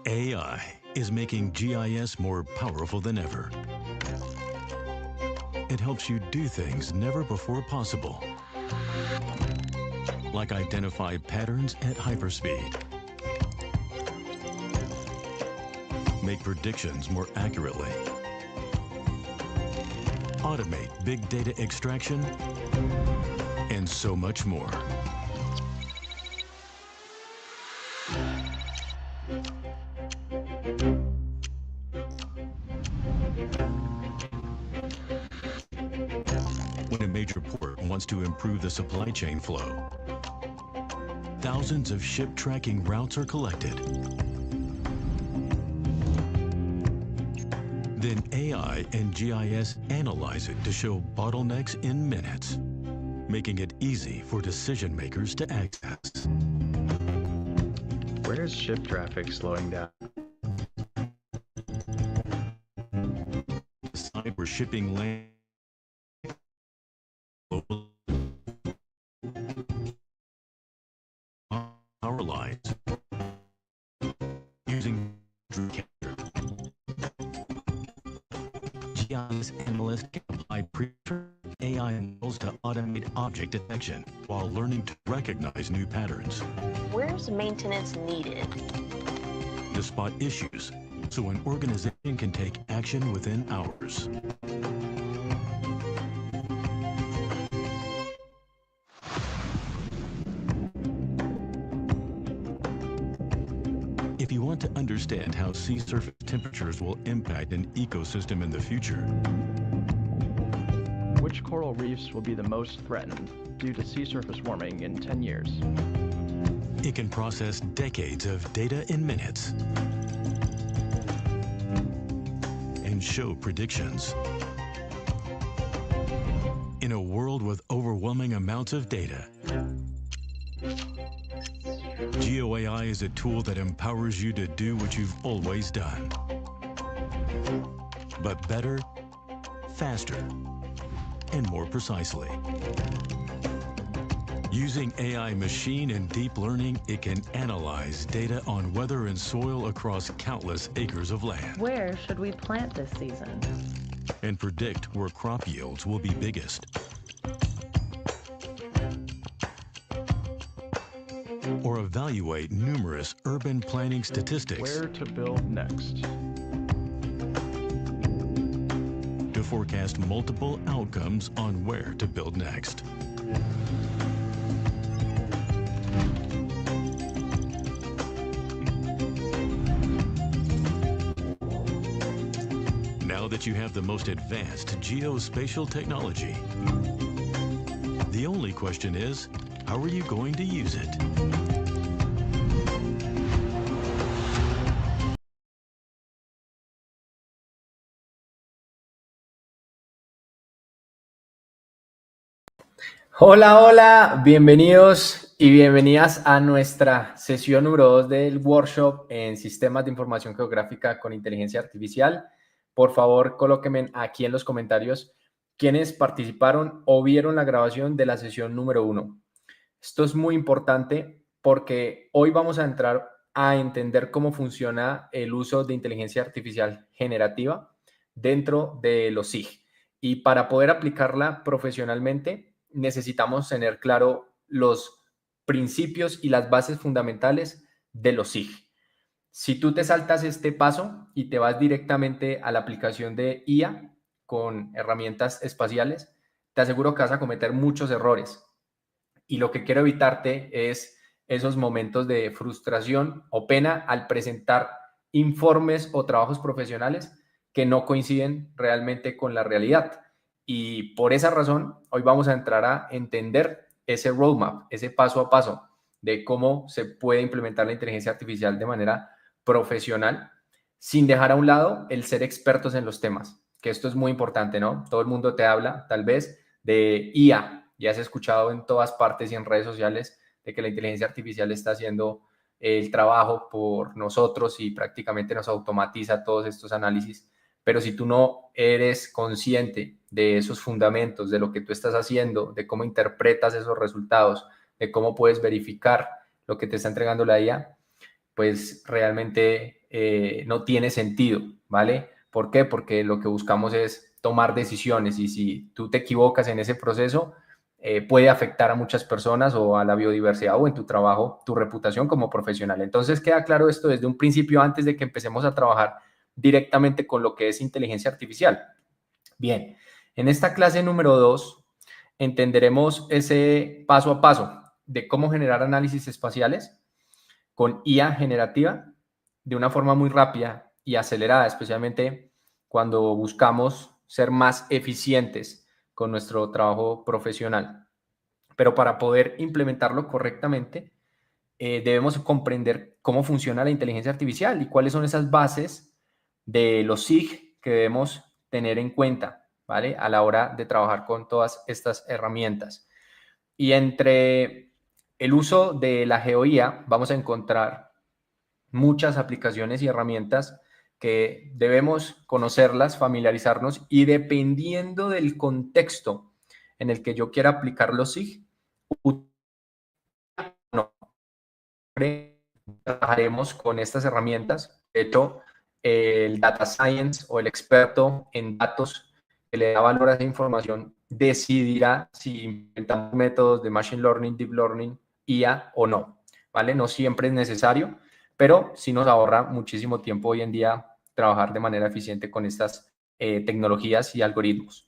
AI is making GIS more powerful than ever. It helps you do things never before possible, like identify patterns at hyperspeed, make predictions more accurately, automate big data extraction, and so much more. When a major port wants to improve the supply chain flow, thousands of ship tracking routes are collected. Then AI and GIS analyze it to show bottlenecks in minutes, making it easy for decision makers to access. Where is ship traffic slowing down? Decide where shipping lanes power lines using GIS analysts can apply pre-trained AI models to automate object detection while learning to recognize new patterns. Where's maintenance needed? To spot issues, so an organization can take action within hours. If you want to understand how sea surface temperatures will impact an ecosystem in the future, Which coral reefs will be the most threatened due to sea surface warming in 10 years? it can process decades of data in minutes and show predictions. In a world with overwhelming amounts of data, GeoAI is a tool that empowers you to do what you've always done, but better, faster, and more precisely. Using AI machine and deep learning, it can analyze data on weather and soil across countless acres of land Where should we plant this season? and predict where crop yields will be biggest. Or evaluate numerous urban planning statistics Where to build next? to forecast multiple outcomes on where to build next. Now that you have the most advanced geospatial technology, the only question is, how are you going to use it? Hola, hola, bienvenidos y bienvenidas a nuestra sesión número 2 del workshop en Sistemas de Información Geográfica con Inteligencia Artificial. Por favor, colóquenme aquí en los comentarios quienes participaron o vieron la grabación de la sesión número 1. Esto es muy importante porque hoy vamos a entrar a entender cómo funciona el uso de inteligencia artificial generativa dentro de los SIG. Y para poder aplicarla profesionalmente, necesitamos tener claro los principios y las bases fundamentales de los SIG. Si tú te saltas este paso y te vas directamente a la aplicación de IA con herramientas espaciales, te aseguro que vas a cometer muchos errores. Y lo que quiero evitarte es esos momentos de frustración o pena al presentar informes o trabajos profesionales que no coinciden realmente con la realidad. Y por esa razón, hoy vamos a entrar a entender ese roadmap, ese paso a paso de cómo se puede implementar la inteligencia artificial de manera profesional, sin dejar a un lado el ser expertos en los temas, que esto es muy importante, ¿no? Todo el mundo te habla, tal vez, de IA. Ya has escuchado en todas partes y en redes sociales de que la inteligencia artificial está haciendo el trabajo por nosotros y prácticamente nos automatiza todos estos análisis. Pero si tú no eres consciente de esos fundamentos, de lo que tú estás haciendo, de cómo interpretas esos resultados, de cómo puedes verificar lo que te está entregando la IA, pues realmente no tiene sentido, ¿vale? ¿Por qué? Porque lo que buscamos es tomar decisiones y si tú te equivocas en ese proceso, puede afectar a muchas personas o a la biodiversidad o en tu trabajo, tu reputación como profesional. Entonces queda claro esto desde un principio antes de que empecemos a trabajar directamente con lo que es inteligencia artificial. Bien, en esta clase número 2 entenderemos ese paso a paso de cómo generar análisis espaciales con IA generativa de una forma muy rápida y acelerada, especialmente cuando buscamos ser más eficientes con nuestro trabajo profesional. Pero para poder implementarlo correctamente, debemos comprender cómo funciona la inteligencia artificial y cuáles son esas bases de los SIG que debemos tener en cuenta, ¿vale? A la hora de trabajar con todas estas herramientas. Y entre el uso de la GeoIA vamos a encontrar muchas aplicaciones y herramientas que debemos conocerlas, familiarizarnos y dependiendo del contexto en el que yo quiera aplicar los SIG, no, trabajaremos con estas herramientas. De hecho, el data science o el experto en datos que le da valor a esa información decidirá si implementamos métodos de machine learning, deep learning, IA o no, ¿vale? No siempre es necesario, pero sí nos ahorra muchísimo tiempo hoy en día trabajar de manera eficiente con estas tecnologías y algoritmos.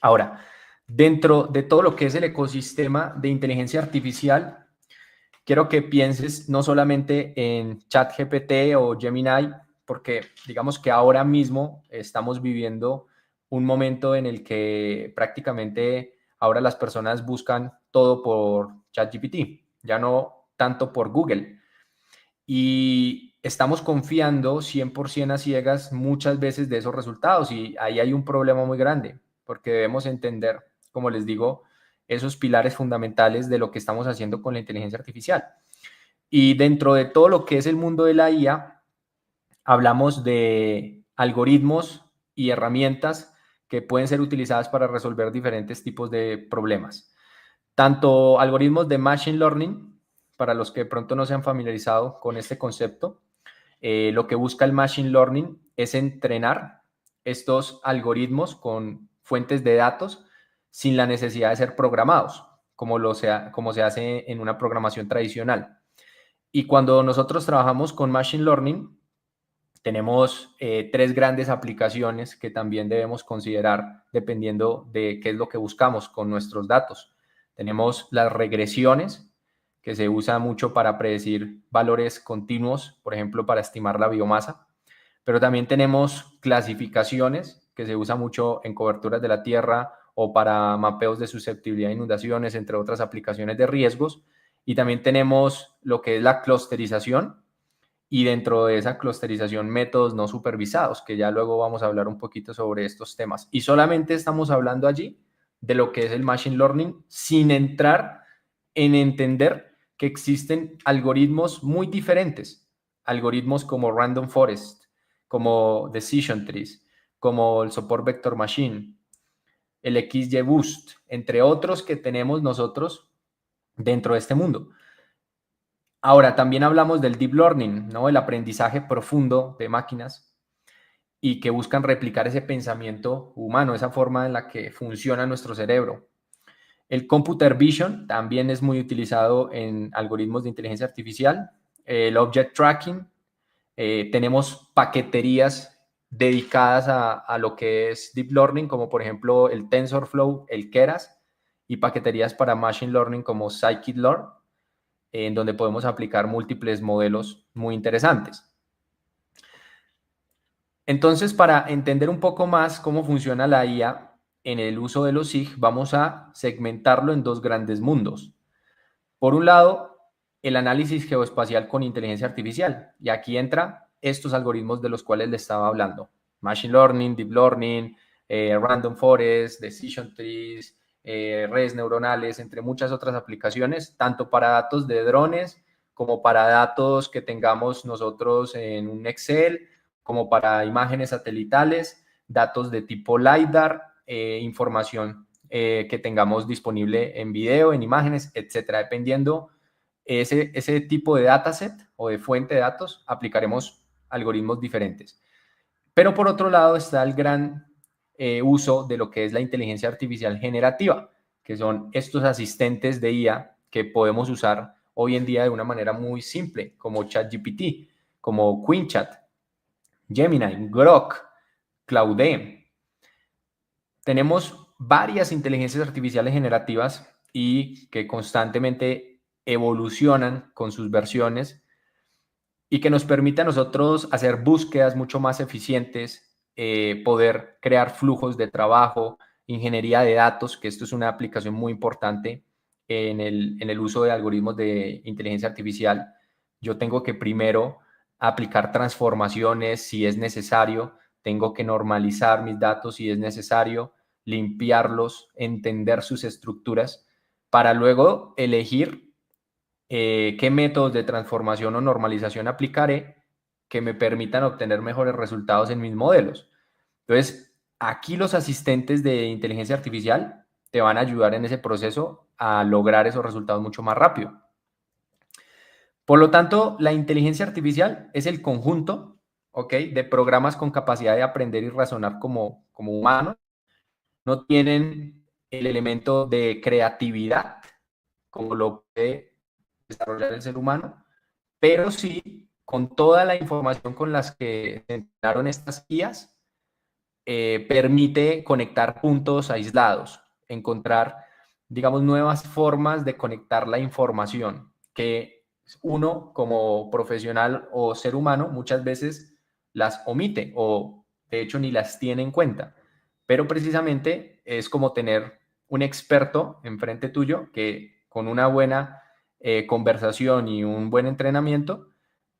Ahora, dentro de todo lo que es el ecosistema de inteligencia artificial, quiero que pienses no solamente en ChatGPT o Gemini, porque digamos que ahora mismo estamos viviendo un momento en el que prácticamente ahora las personas buscan todo por ChatGPT, ya no tanto por Google. Y estamos confiando 100% a ciegas muchas veces de esos resultados y ahí hay un problema muy grande, porque debemos entender, como les digo, esos pilares fundamentales de lo que estamos haciendo con la inteligencia artificial. Y dentro de todo lo que es el mundo de la IA, hablamos de algoritmos y herramientas que pueden ser utilizadas para resolver diferentes tipos de problemas. Tanto algoritmos de machine learning, para los que de pronto no se han familiarizado con este concepto, lo que busca el machine learning es entrenar estos algoritmos con fuentes de datos sin la necesidad de ser programados, como se hace en una programación tradicional. Y cuando nosotros trabajamos con Machine Learning, tenemos 3 grandes aplicaciones que también debemos considerar dependiendo de qué es lo que buscamos con nuestros datos. Tenemos las regresiones, que se usa mucho para predecir valores continuos, por ejemplo, para estimar la biomasa. Pero también tenemos clasificaciones, que se usa mucho en coberturas de la tierra o para mapeos de susceptibilidad a inundaciones, entre otras aplicaciones de riesgos. Y también tenemos lo que es la clusterización y dentro de esa clusterización métodos no supervisados, que ya luego vamos a hablar un poquito sobre estos temas. Y solamente estamos hablando allí de lo que es el machine learning sin entrar en entender que existen algoritmos muy diferentes, algoritmos como Random Forest, como Decision Trees, como el Support Vector Machine, el XGBoost, entre otros que tenemos nosotros dentro de este mundo. Ahora, también hablamos del deep learning, ¿no? El aprendizaje profundo de máquinas y que buscan replicar ese pensamiento humano, esa forma en la que funciona nuestro cerebro. El computer vision también es muy utilizado en algoritmos de inteligencia artificial. El object tracking. Tenemos paqueterías dedicadas a lo que es deep learning, como por ejemplo el TensorFlow, el Keras, y paqueterías para machine learning como scikit-learn, en donde podemos aplicar múltiples modelos muy interesantes. Entonces, para entender un poco más cómo funciona la IA en el uso de los SIG, vamos a segmentarlo en 2 grandes mundos. Por un lado, el análisis geoespacial con inteligencia artificial. Y aquí entra estos algoritmos de los cuales les estaba hablando. Machine Learning, Deep Learning, Random Forest, Decision Trees, redes neuronales, entre muchas otras aplicaciones, tanto para datos de drones como para datos que tengamos nosotros en un Excel, como para imágenes satelitales, datos de tipo LiDAR, información que tengamos disponible en video, en imágenes, etcétera, dependiendo ese tipo de dataset o de fuente de datos, aplicaremos algoritmos diferentes. Pero por otro lado está el gran uso de lo que es la inteligencia artificial generativa, que son estos asistentes de IA que podemos usar hoy en día de una manera muy simple, como ChatGPT, como QueenChat, Gemini, Grok, Claude. Tenemos varias inteligencias artificiales generativas y que constantemente evolucionan con sus versiones y que nos permite a nosotros hacer búsquedas mucho más eficientes, poder crear flujos de trabajo, ingeniería de datos, que esto es una aplicación muy importante en el uso de algoritmos de inteligencia artificial. Yo tengo que primero aplicar transformaciones si es necesario, tengo que normalizar mis datos si es necesario, limpiarlos, entender sus estructuras, para luego elegir qué métodos de transformación o normalización aplicaré que me permitan obtener mejores resultados en mis modelos. Entonces, aquí los asistentes de inteligencia artificial te van a ayudar en ese proceso a lograr esos resultados mucho más rápido. Por lo tanto, la inteligencia artificial es el conjunto, ¿ok?, de programas con capacidad de aprender y razonar como humanos. No tienen el elemento de creatividad como lo puede desarrollar el ser humano, pero sí con toda la información con las que se entrenaron estas guías, permite conectar puntos aislados, encontrar, digamos, nuevas formas de conectar la información que uno como profesional o ser humano muchas veces las omite o de hecho ni las tiene en cuenta. Pero precisamente es como tener un experto enfrente tuyo que con una buena conversación y un buen entrenamiento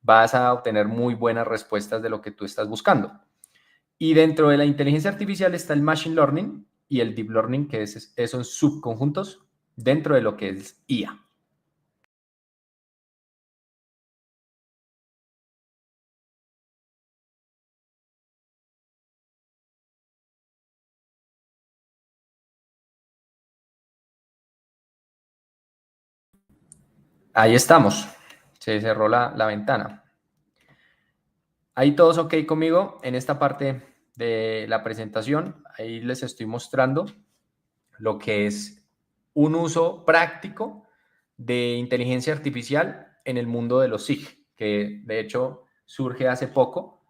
vas a obtener muy buenas respuestas de lo que tú estás buscando. Y dentro de la inteligencia artificial está el machine learning y el deep learning, que son subconjuntos dentro de lo que es IA. Ahí estamos. Se cerró la ventana. Ahí todos ok conmigo en esta parte de la presentación. Ahí les estoy mostrando lo que es un uso práctico de inteligencia artificial en el mundo de los SIG, que de hecho surge hace poco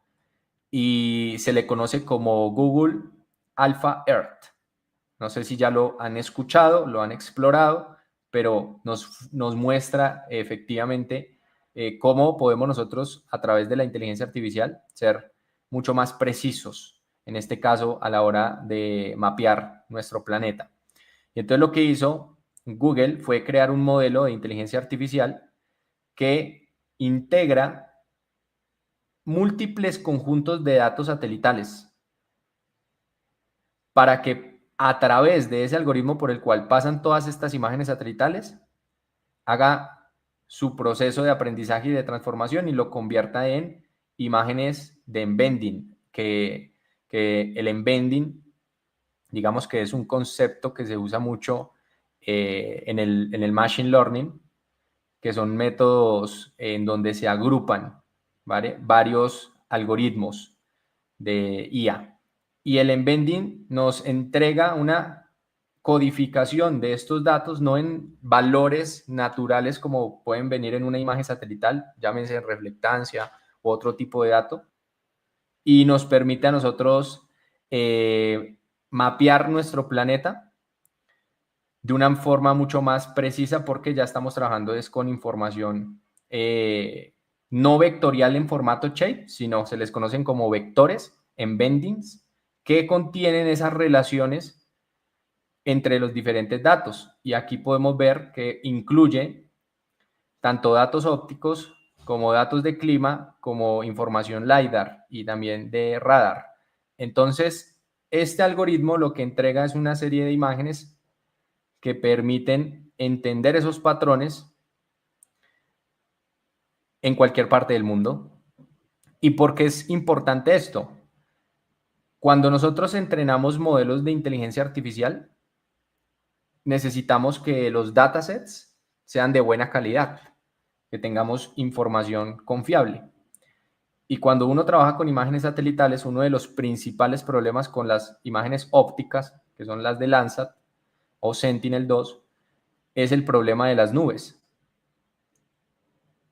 y se le conoce como Google Alpha Earth. No sé si ya lo han escuchado, lo han explorado, pero nos muestra efectivamente cómo podemos nosotros, a través de la inteligencia artificial, ser mucho más precisos, en este caso, a la hora de mapear nuestro planeta. Y entonces lo que hizo Google fue crear un modelo de inteligencia artificial que integra múltiples conjuntos de datos satelitales para que a través de ese algoritmo por el cual pasan todas estas imágenes satelitales, haga su proceso de aprendizaje y de transformación y lo convierta en imágenes de embedding, que el embedding, digamos que es un concepto que se usa mucho en el machine learning, que son métodos en donde se agrupan, ¿vale?, varios algoritmos de IA. Y el embedding nos entrega una codificación de estos datos, no en valores naturales como pueden venir en una imagen satelital, llámense reflectancia u otro tipo de dato, y nos permite a nosotros mapear nuestro planeta de una forma mucho más precisa, porque ya estamos trabajando con información no vectorial en formato shape, sino se les conocen como vectores, embeddings, que contienen esas relaciones entre los diferentes datos. Y aquí podemos ver que incluye tanto datos ópticos como datos de clima, como información LiDAR y también de radar. Entonces, este algoritmo lo que entrega es una serie de imágenes que permiten entender esos patrones en cualquier parte del mundo. ¿Y por qué es importante esto? Cuando nosotros entrenamos modelos de inteligencia artificial, necesitamos que los datasets sean de buena calidad. que tengamos información confiable. Y cuando uno trabaja con imágenes satelitales, uno de los principales problemas con las imágenes ópticas, que son las de Landsat o Sentinel-2, es el problema de las nubes.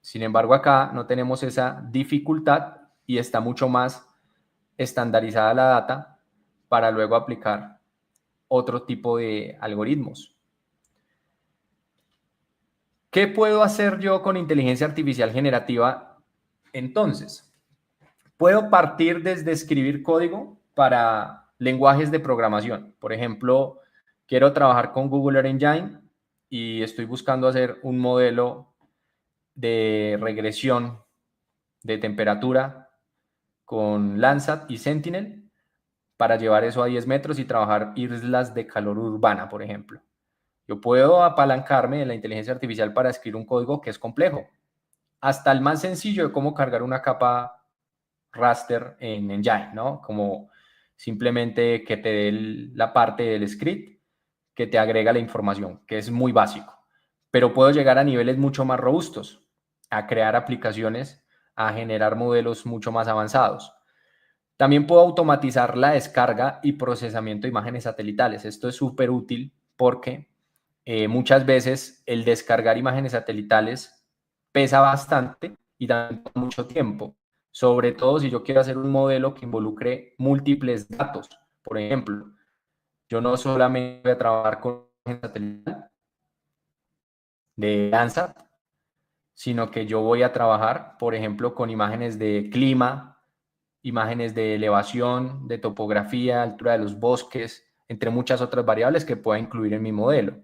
Sin embargo, acá no tenemos esa dificultad y está mucho más estandarizada la data para luego aplicar otro tipo de algoritmos. ¿Qué puedo hacer yo con inteligencia artificial generativa entonces? Puedo partir desde escribir código para lenguajes de programación. Por ejemplo, quiero trabajar con Google Earth Engine y estoy buscando hacer un modelo de regresión de temperatura con Landsat y Sentinel para llevar eso a 10 metros y trabajar islas de calor urbana, por ejemplo. Yo puedo apalancarme de la inteligencia artificial para escribir un código que es complejo, hasta el más sencillo de cómo cargar una capa raster en Engine, ¿no? Como simplemente que te dé la parte del script que te agrega la información, que es muy básico. Pero puedo llegar a niveles mucho más robustos, a crear aplicaciones, a generar modelos mucho más avanzados. También puedo automatizar la descarga y procesamiento de imágenes satelitales. Esto es súper útil porque muchas veces el descargar imágenes satelitales pesa bastante y da mucho tiempo. Sobre todo si yo quiero hacer un modelo que involucre múltiples datos. Por ejemplo, yo no solamente voy a trabajar con imágenes satelitales de Landsat, sino que yo voy a trabajar, por ejemplo, con imágenes de clima, imágenes de elevación, de topografía, altura de los bosques, entre muchas otras variables que pueda incluir en mi modelo.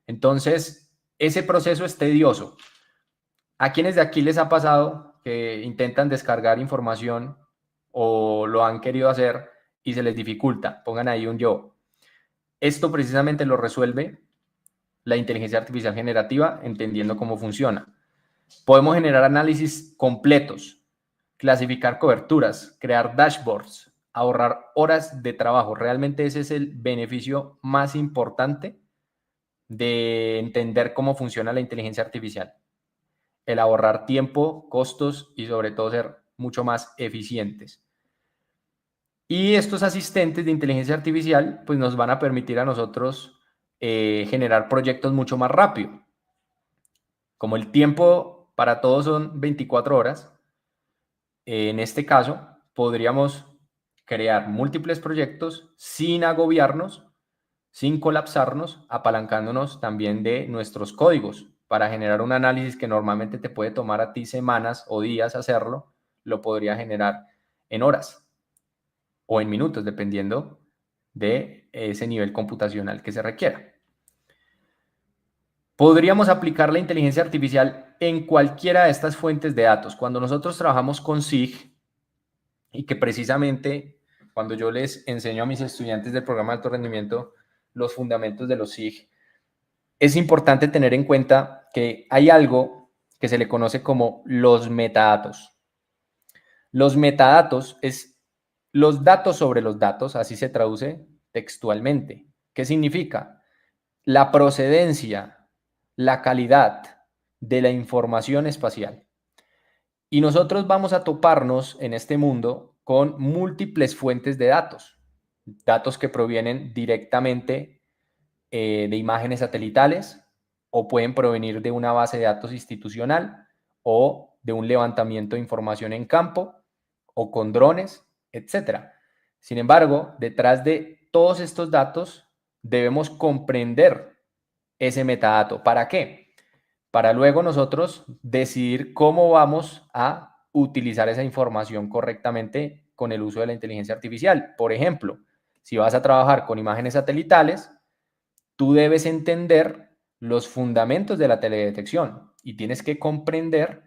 Entonces, ese proceso es tedioso. ¿A quiénes de aquí les ha pasado que intentan descargar información o lo han querido hacer y se les dificulta? Pongan ahí un yo. Esto precisamente lo resuelve la inteligencia artificial generativa, entendiendo cómo funciona. Podemos generar análisis completos, clasificar coberturas, crear dashboards, ahorrar horas de trabajo. Realmente ese es el beneficio más importante de entender cómo funciona la inteligencia artificial. El ahorrar tiempo, costos y sobre todo ser mucho más eficientes. Y estos asistentes de inteligencia artificial pues nos van a permitir a nosotros generar proyectos mucho más rápido. Como el tiempo para todos son 24 horas, en este caso podríamos crear múltiples proyectos sin agobiarnos, sin colapsarnos, apalancándonos también de nuestros códigos para generar un análisis que normalmente te puede tomar a ti semanas o días hacerlo, lo podría generar en horas o en minutos, dependiendo de ese nivel computacional que se requiera. Podríamos aplicar la inteligencia artificial en cualquiera de estas fuentes de datos. Cuando nosotros trabajamos con SIG, y que precisamente cuando yo les enseño a mis estudiantes del programa de alto rendimiento los fundamentos de los SIG, es importante tener en cuenta que hay algo que se le conoce como los metadatos. Los metadatos es los datos sobre los datos, así se traduce textualmente. ¿Qué significa? La procedencia, la calidad de la información espacial. Y nosotros vamos a toparnos en este mundo con múltiples fuentes de datos. Datos que provienen directamente de imágenes satelitales o pueden provenir de una base de datos institucional o de un levantamiento de información en campo o con drones, etc. Sin embargo, detrás de todos estos datos debemos comprender ese metadato. ¿Para qué? Para luego nosotros decidir cómo vamos a utilizar esa información correctamente con el uso de la inteligencia artificial. Por ejemplo, si vas a trabajar con imágenes satelitales, tú debes entender los fundamentos de la teledetección y tienes que comprender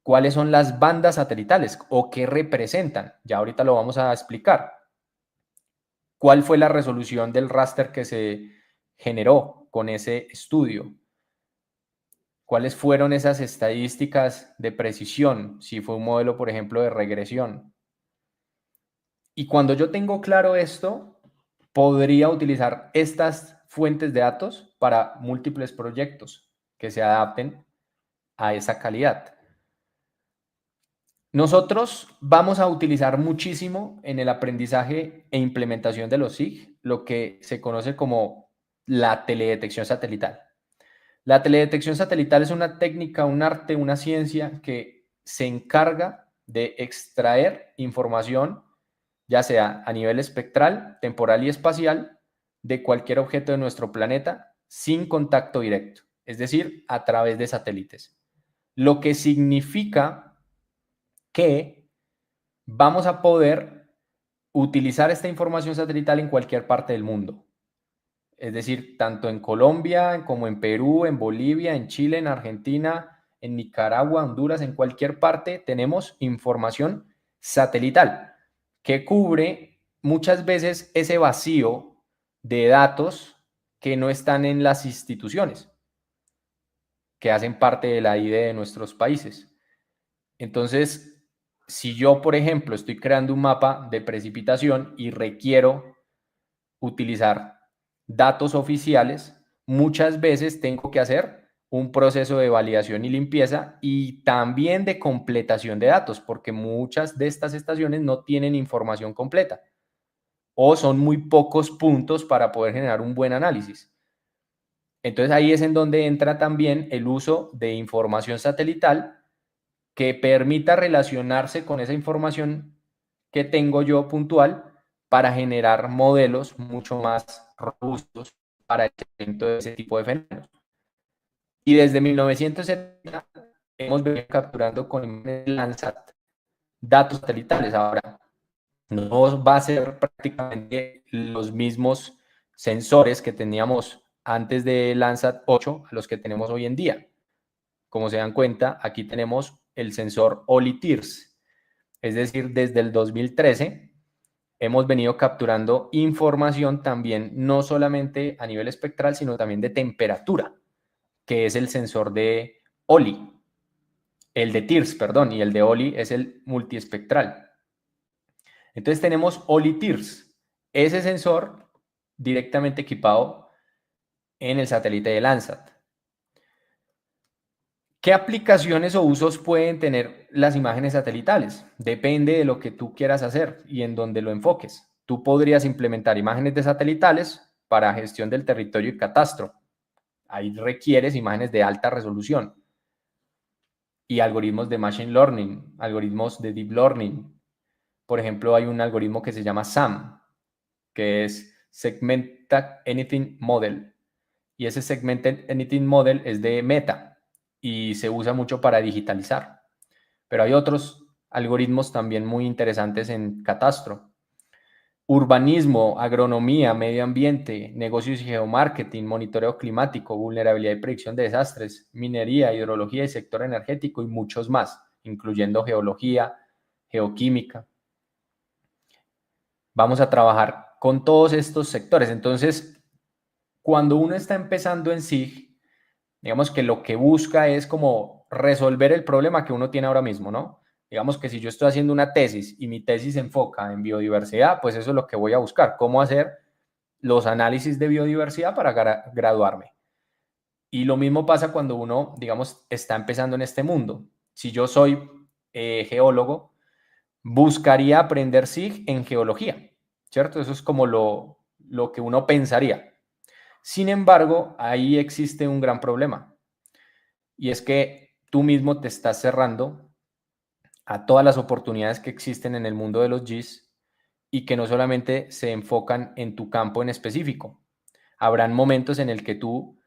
cuáles son las bandas satelitales o qué representan. Ya ahorita lo vamos a explicar. ¿Cuál fue la resolución del raster que se generó con ese estudio? ¿Cuáles fueron esas estadísticas de precisión? Si fue un modelo, por ejemplo, de regresión. Y cuando yo tengo claro esto, podría utilizar estas fuentes de datos para múltiples proyectos que se adapten a esa calidad. Nosotros vamos a utilizar muchísimo en el aprendizaje e implementación de los SIG lo que se conoce como la teledetección satelital. La teledetección satelital es una técnica, un arte, una ciencia que se encarga de extraer información, ya sea a nivel espectral, temporal y espacial, de cualquier objeto de nuestro planeta sin contacto directo, es decir, a través de satélites. Lo que significa que vamos a poder utilizar esta información satelital en cualquier parte del mundo. Es decir, tanto en Colombia como en Perú, en Bolivia, en Chile, en Argentina, en Nicaragua, Honduras, en cualquier parte tenemos información satelital que cubre muchas veces ese vacío de datos que no están en las instituciones, que hacen parte de la ID de nuestros países. Entonces, si yo, por ejemplo, estoy creando un mapa de precipitación y requiero utilizar datos oficiales, muchas veces tengo que hacer un proceso de validación y limpieza y también de completación de datos, porque muchas de estas estaciones no tienen información completa o son muy pocos puntos para poder generar un buen análisis. Entonces ahí es en donde entra también el uso de información satelital que permita relacionarse con esa información que tengo yo puntual para generar modelos mucho más robustos para el seguimiento de ese tipo de fenómenos. Y desde 1970 hemos venido capturando con el Landsat datos satelitales. Ahora, no va a ser prácticamente los mismos sensores que teníamos antes de Landsat 8 a los que tenemos hoy en día. Como se dan cuenta, aquí tenemos el sensor OLI-TIRS. Es decir, desde el 2013 hemos venido capturando información también, no solamente a nivel espectral, sino también de temperatura, que es el sensor de OLI. El de TIRS, perdón, y el de OLI es el multiespectral. Entonces tenemos OLI-TIRS, ese sensor directamente equipado en el satélite de Landsat. ¿Qué aplicaciones o usos pueden tener las imágenes satelitales? Depende de lo que tú quieras hacer y en dónde lo enfoques. Tú podrías implementar imágenes de satelitales para gestión del territorio y catastro. Ahí requieres imágenes de alta resolución y algoritmos de machine learning, algoritmos de deep learning. Por ejemplo, hay un algoritmo que se llama SAM, que es Segmented Anything Model. Y ese Segmented Anything Model es de Meta y se usa mucho para digitalizar. Pero hay otros algoritmos también muy interesantes en catastro. Urbanismo, agronomía, medio ambiente, negocios y geomarketing, monitoreo climático, vulnerabilidad y predicción de desastres, minería, hidrología y sector energético y muchos más, incluyendo geología, geoquímica. Vamos a trabajar con todos estos sectores. Entonces, cuando uno está empezando en SIG, digamos que lo que busca es como resolver el problema que uno tiene ahora mismo, ¿no? Digamos que si yo estoy haciendo una tesis y mi tesis se enfoca en biodiversidad, pues eso es lo que voy a buscar, cómo hacer los análisis de biodiversidad para graduarme. Y lo mismo pasa cuando uno, digamos, está empezando en este mundo. Si yo soy geólogo, buscaría aprender SIG en geología, ¿cierto? Eso es como lo que uno pensaría. Sin embargo, ahí existe un gran problema. Y es que tú mismo te estás cerrando a todas las oportunidades que existen en el mundo de los GIS y que no solamente se enfocan en tu campo en específico. Habrán momentos en el que tú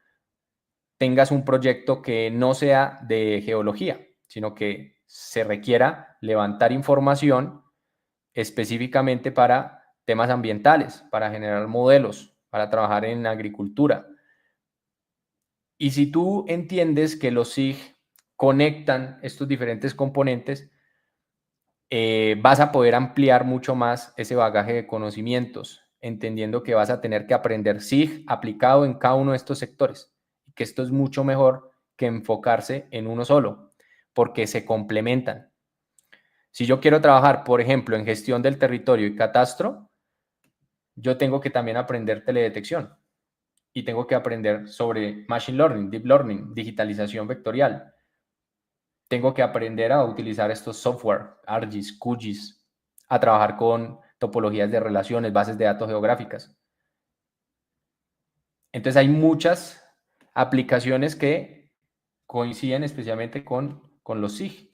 tengas un proyecto que no sea de geología, sino que se requiera levantar información específicamente para temas ambientales, para generar modelos, para trabajar en agricultura. Y si tú entiendes que los SIG conectan estos diferentes componentes, vas a poder ampliar mucho más ese bagaje de conocimientos, entendiendo que vas a tener que aprender SIG aplicado en cada uno de estos sectores, y que esto es mucho mejor que enfocarse en uno solo, porque se complementan. Si yo quiero trabajar, por ejemplo, en gestión del territorio y catastro, yo tengo que también aprender teledetección y tengo que aprender sobre machine learning, deep learning, digitalización vectorial, tengo que aprender a utilizar estos software, ArcGIS, QGIS, a trabajar con topologías de relaciones, bases de datos geográficas. Entonces hay muchas aplicaciones que coinciden especialmente con los SIG.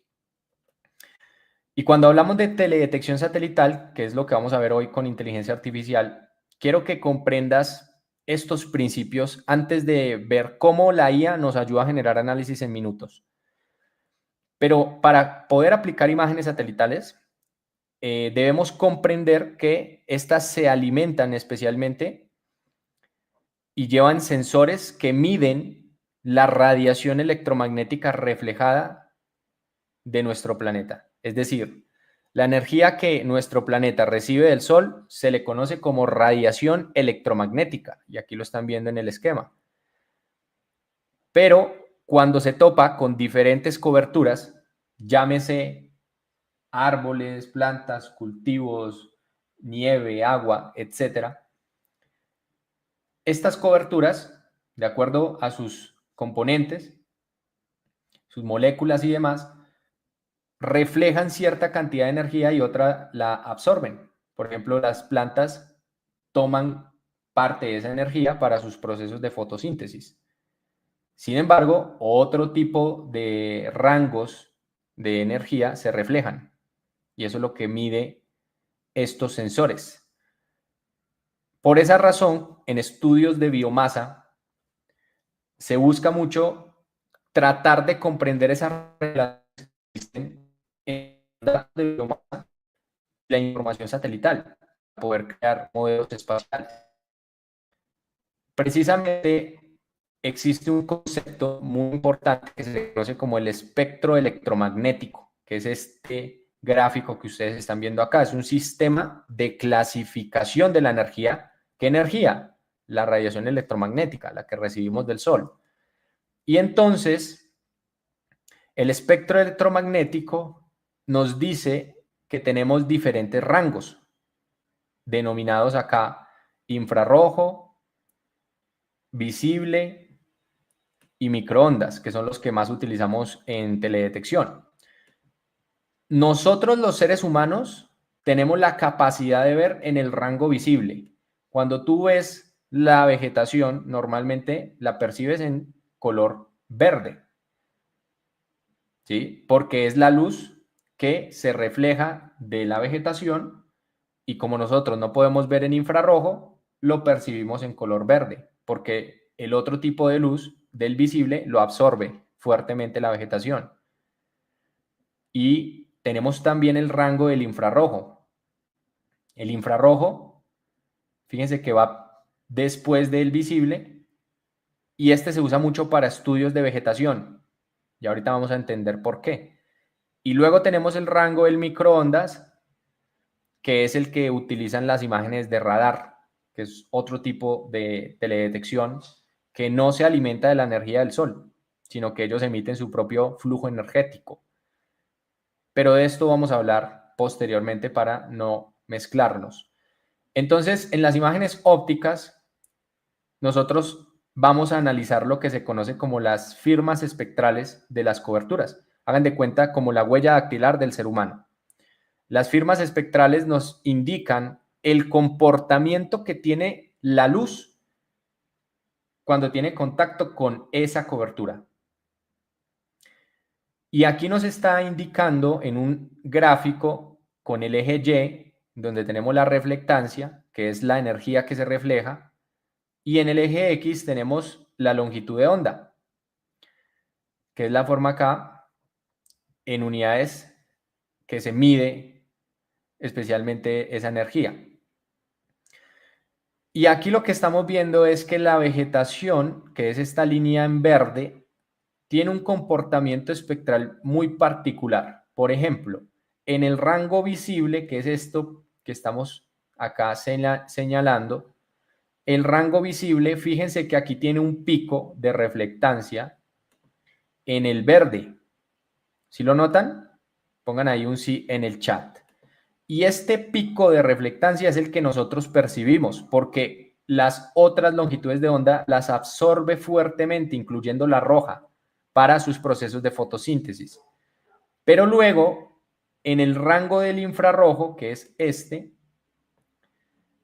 Y cuando hablamos de teledetección satelital, que es lo que vamos a ver hoy con inteligencia artificial, quiero que comprendas estos principios antes de ver cómo la IA nos ayuda a generar análisis en minutos. Pero para poder aplicar imágenes satelitales, debemos comprender que estas se alimentan especialmente y llevan sensores que miden la radiación electromagnética reflejada de nuestro planeta. Es decir, la energía que nuestro planeta recibe del Sol se le conoce como radiación electromagnética, y aquí lo están viendo en el esquema. Pero cuando se topa con diferentes coberturas, llámese árboles, plantas, cultivos, nieve, agua, etc., estas coberturas, de acuerdo a sus componentes, sus moléculas y demás, reflejan cierta cantidad de energía y otra la absorben. Por ejemplo, las plantas toman parte de esa energía para sus procesos de fotosíntesis. Sin embargo, otro tipo de rangos de energía se reflejan y eso es lo que mide estos sensores. Por esa razón, en estudios de biomasa se busca mucho tratar de comprender esa relación que existen en datos de biomasa y la información satelital para poder crear modelos espaciales. Precisamente existe un concepto muy importante que se conoce como el espectro electromagnético, que es este gráfico que ustedes están viendo acá. Es un sistema de clasificación de la energía. ¿Qué energía? La radiación electromagnética, la que recibimos del Sol. Y entonces, el espectro electromagnético nos dice que tenemos diferentes rangos, denominados acá infrarrojo, visible y microondas, que son los que más utilizamos en teledetección. Nosotros los seres humanos tenemos la capacidad de ver en el rango visible. Cuando tú ves la vegetación, normalmente la percibes en color verde, ¿sí? Porque es la luz que se refleja de la vegetación y como nosotros no podemos ver en infrarrojo, lo percibimos en color verde, porque el otro tipo de luz del visible lo absorbe fuertemente la vegetación. Y tenemos también el rango del infrarrojo. El infrarrojo, fíjense que va después del visible y este se usa mucho para estudios de vegetación. Y ahorita vamos a entender por qué. Y luego tenemos el rango del microondas, que es el que utilizan las imágenes de radar, que es otro tipo de teledetección que no se alimenta de la energía del Sol, sino que ellos emiten su propio flujo energético. Pero de esto vamos a hablar posteriormente para no mezclarnos. Entonces, en las imágenes ópticas, nosotros vamos a analizar lo que se conoce como las firmas espectrales de las coberturas. Hagan de cuenta como la huella dactilar del ser humano. Las firmas espectrales nos indican el comportamiento que tiene la luz cuando tiene contacto con esa cobertura. Y aquí nos está indicando en un gráfico con el eje Y, donde tenemos la reflectancia, que es la energía que se refleja, y en el eje X tenemos la longitud de onda, que es la forma acá, en unidades que se mide especialmente esa energía. Y aquí lo que estamos viendo es que la vegetación, que es esta línea en verde, tiene un comportamiento espectral muy particular. Por ejemplo, en el rango visible, que es esto que estamos acá señalando, el rango visible, fíjense que aquí tiene un pico de reflectancia en el verde. ¿Sí lo notan? Pongan ahí un sí en el chat. Y este pico de reflectancia es el que nosotros percibimos, porque las otras longitudes de onda las absorbe fuertemente, incluyendo la roja, para sus procesos de fotosíntesis. Pero luego, en el rango del infrarrojo, que es este,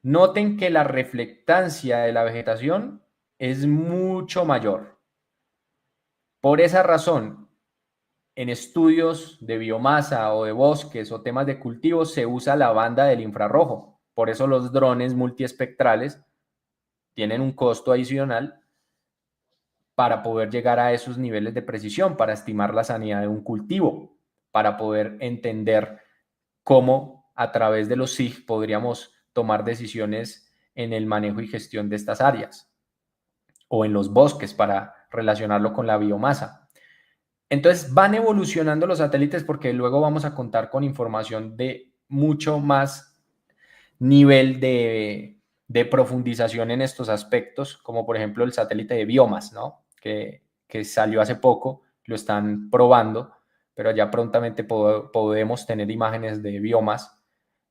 noten que la reflectancia de la vegetación es mucho mayor. Por esa razón, en estudios de biomasa o de bosques o temas de cultivos se usa la banda del infrarrojo. Por eso los drones multiespectrales tienen un costo adicional para poder llegar a esos niveles de precisión, para estimar la sanidad de un cultivo, para poder entender cómo a través de los SIG podríamos tomar decisiones en el manejo y gestión de estas áreas o en los bosques para relacionarlo con la biomasa. Entonces van evolucionando los satélites porque luego vamos a contar con información de mucho más nivel de profundización en estos aspectos, como por ejemplo el satélite de biomas, ¿no? Que salió hace poco, lo están probando, pero ya prontamente podemos tener imágenes de biomas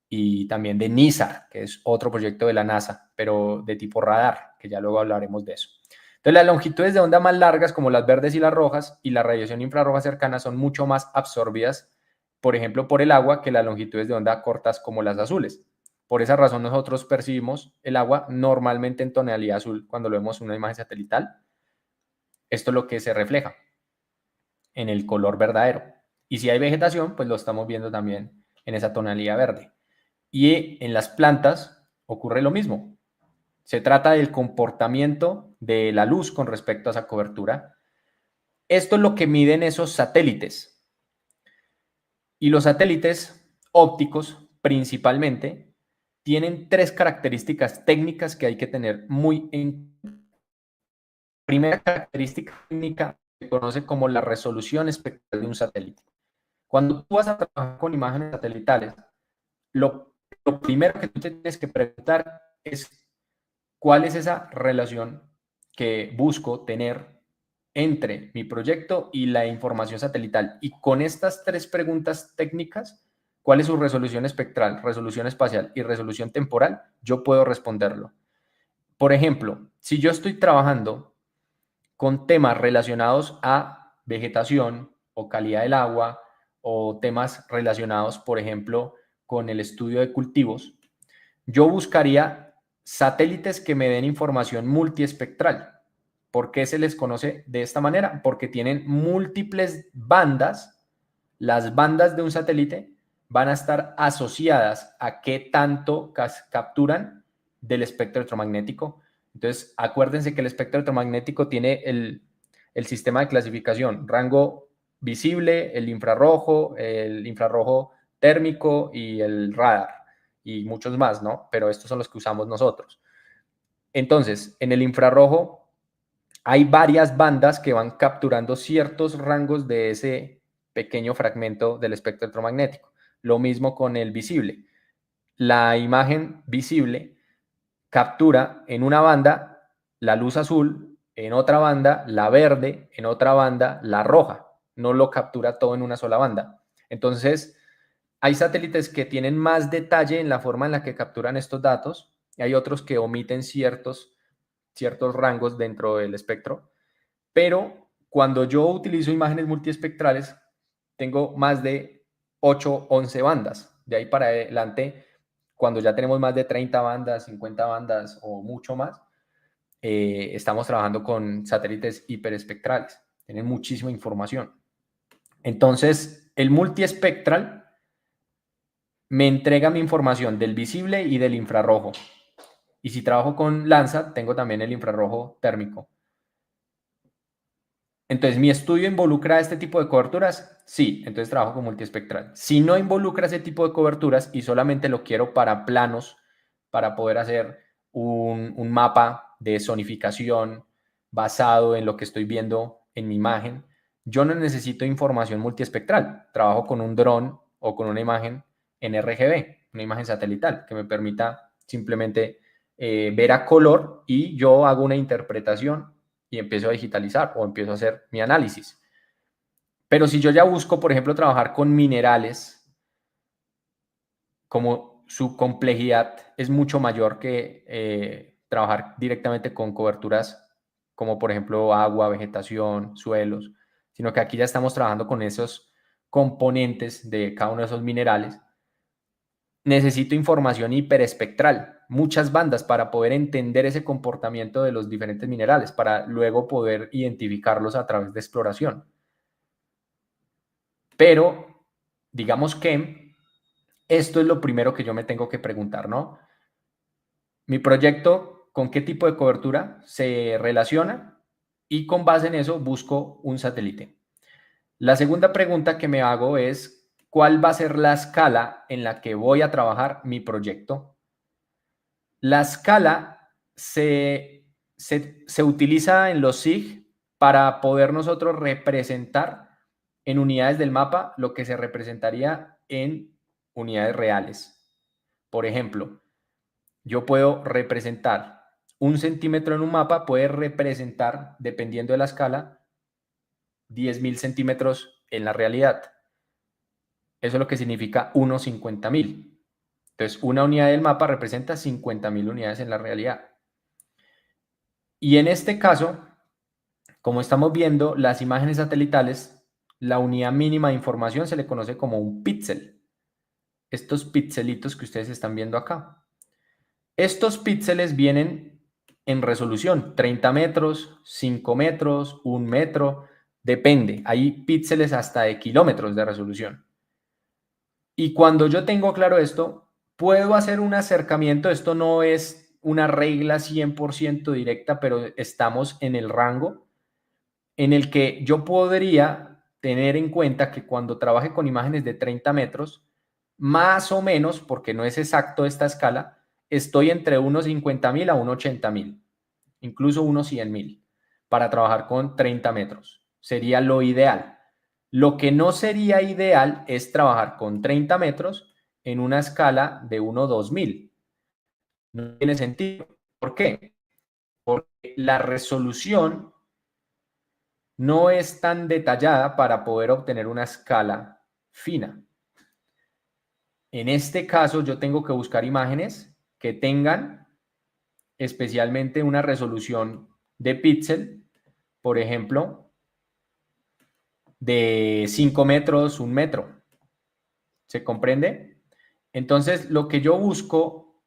y también de NISAR, que es otro proyecto de la NASA, pero de tipo radar, que ya luego hablaremos de eso. Entonces, las longitudes de onda más largas, como las verdes y las rojas, y la radiación infrarroja cercana son mucho más absorbidas, por ejemplo, por el agua, que las longitudes de onda cortas como las azules. Por esa razón, nosotros percibimos el agua normalmente en tonalidad azul cuando lo vemos en una imagen satelital. Esto es lo que se refleja en el color verdadero. Y si hay vegetación, pues lo estamos viendo también en esa tonalidad verde. Y en las plantas ocurre lo mismo. Se trata del comportamiento de la luz con respecto a esa cobertura. Esto es lo que miden esos satélites. Y los satélites ópticos, principalmente, tienen 3 características técnicas que hay que tener muy en cuenta. La primera característica técnica se conoce como la resolución espectral de un satélite. Cuando tú vas a trabajar con imágenes satelitales, lo primero que tú te tienes que preguntar es cuál es esa relación que busco tener entre mi proyecto y la información satelital. Y con estas 3 preguntas técnicas, ¿cuál es su resolución espectral, resolución espacial y resolución temporal? Yo puedo responderlo. Por ejemplo, si yo estoy trabajando con temas relacionados a vegetación o calidad del agua o temas relacionados, por ejemplo, con el estudio de cultivos, yo buscaría satélites que me den información multiespectral. ¿Por qué se les conoce de esta manera? Porque tienen múltiples bandas. Las bandas de un satélite van a estar asociadas a qué tanto capturan del espectro electromagnético. Entonces, acuérdense que el espectro electromagnético tiene el sistema de clasificación, rango visible, el infrarrojo térmico y el radar, y muchos más, ¿no? Pero estos son los que usamos nosotros. Entonces, en el infrarrojo hay varias bandas que van capturando ciertos rangos de ese pequeño fragmento del espectro electromagnético. Lo mismo con el visible. La imagen visible captura en una banda la luz azul, en otra banda la verde, en otra banda la roja. No lo captura todo en una sola banda. Entonces, hay satélites que tienen más detalle en la forma en la que capturan estos datos y hay otros que omiten ciertos rangos dentro del espectro. Pero cuando yo utilizo imágenes multiespectrales, tengo más de 8, 11 bandas. De ahí para adelante, cuando ya tenemos más de 30 bandas, 50 bandas o mucho más, estamos trabajando con satélites hiperespectrales. Tienen muchísima información. Entonces, el multiespectral me entrega mi información del visible y del infrarrojo. Y si trabajo con Landsat, tengo también el infrarrojo térmico. Entonces, ¿mi estudio involucra este tipo de coberturas? Sí, entonces trabajo con multiespectral. Si no involucra ese tipo de coberturas y solamente lo quiero para planos, para poder hacer un mapa de zonificación basado en lo que estoy viendo en mi imagen, yo no necesito información multiespectral. Trabajo con un dron o con una imagen en RGB, una imagen satelital que me permita simplemente ver a color y yo hago una interpretación y empiezo a digitalizar o empiezo a hacer mi análisis. Pero si yo ya busco, por ejemplo, trabajar con minerales, como su complejidad es mucho mayor que trabajar directamente con coberturas como por ejemplo agua, vegetación, suelos, sino que aquí ya estamos trabajando con componentes de cada uno de esos minerales, necesito información hiperespectral, muchas bandas para poder entender ese comportamiento de los diferentes minerales, para luego poder identificarlos a través de exploración. Pero digamos que esto es lo primero que yo me tengo que preguntar, ¿no? Mi proyecto, ¿con qué tipo de cobertura se relaciona? Y con base en eso busco un satélite. La segunda pregunta que me hago es, ¿cuál va a ser la escala en la que voy a trabajar mi proyecto? La escala se utiliza en los SIG para poder nosotros representar en unidades del mapa lo que se representaría en unidades reales. Por ejemplo, yo puedo representar 1 centímetro en un mapa, puede representar, dependiendo de la escala, 10.000 centímetros en la realidad. Eso es lo que significa 1/50.000. Entonces, una unidad del mapa representa 50.000 unidades en la realidad. Y en este caso, como estamos viendo, las imágenes satelitales, la unidad mínima de información se le conoce como un píxel. Estos píxelitos que ustedes están viendo acá. Estos píxeles vienen en resolución, 30 metros, 5 metros, 1 metro, depende. Hay píxeles hasta de kilómetros de resolución. Y cuando yo tengo claro esto, puedo hacer un acercamiento. Esto no es una regla 100% directa, pero estamos en el rango en el que yo podría tener en cuenta que cuando trabaje con imágenes de 30 metros, más o menos, porque no es exacto esta escala, estoy entre unos 50.000 a unos 80.000, incluso unos 100.000, para trabajar con 30 metros. Sería lo ideal. Lo que no sería ideal es trabajar con 30 metros en una escala de 1 a 2.000. No tiene sentido. ¿Por qué? Porque la resolución no es tan detallada para poder obtener una escala fina. En este caso, yo tengo que buscar imágenes que tengan especialmente una resolución de píxel, por ejemplo, de 5 metros, 1 metro. ¿Se comprende? Entonces, lo que yo busco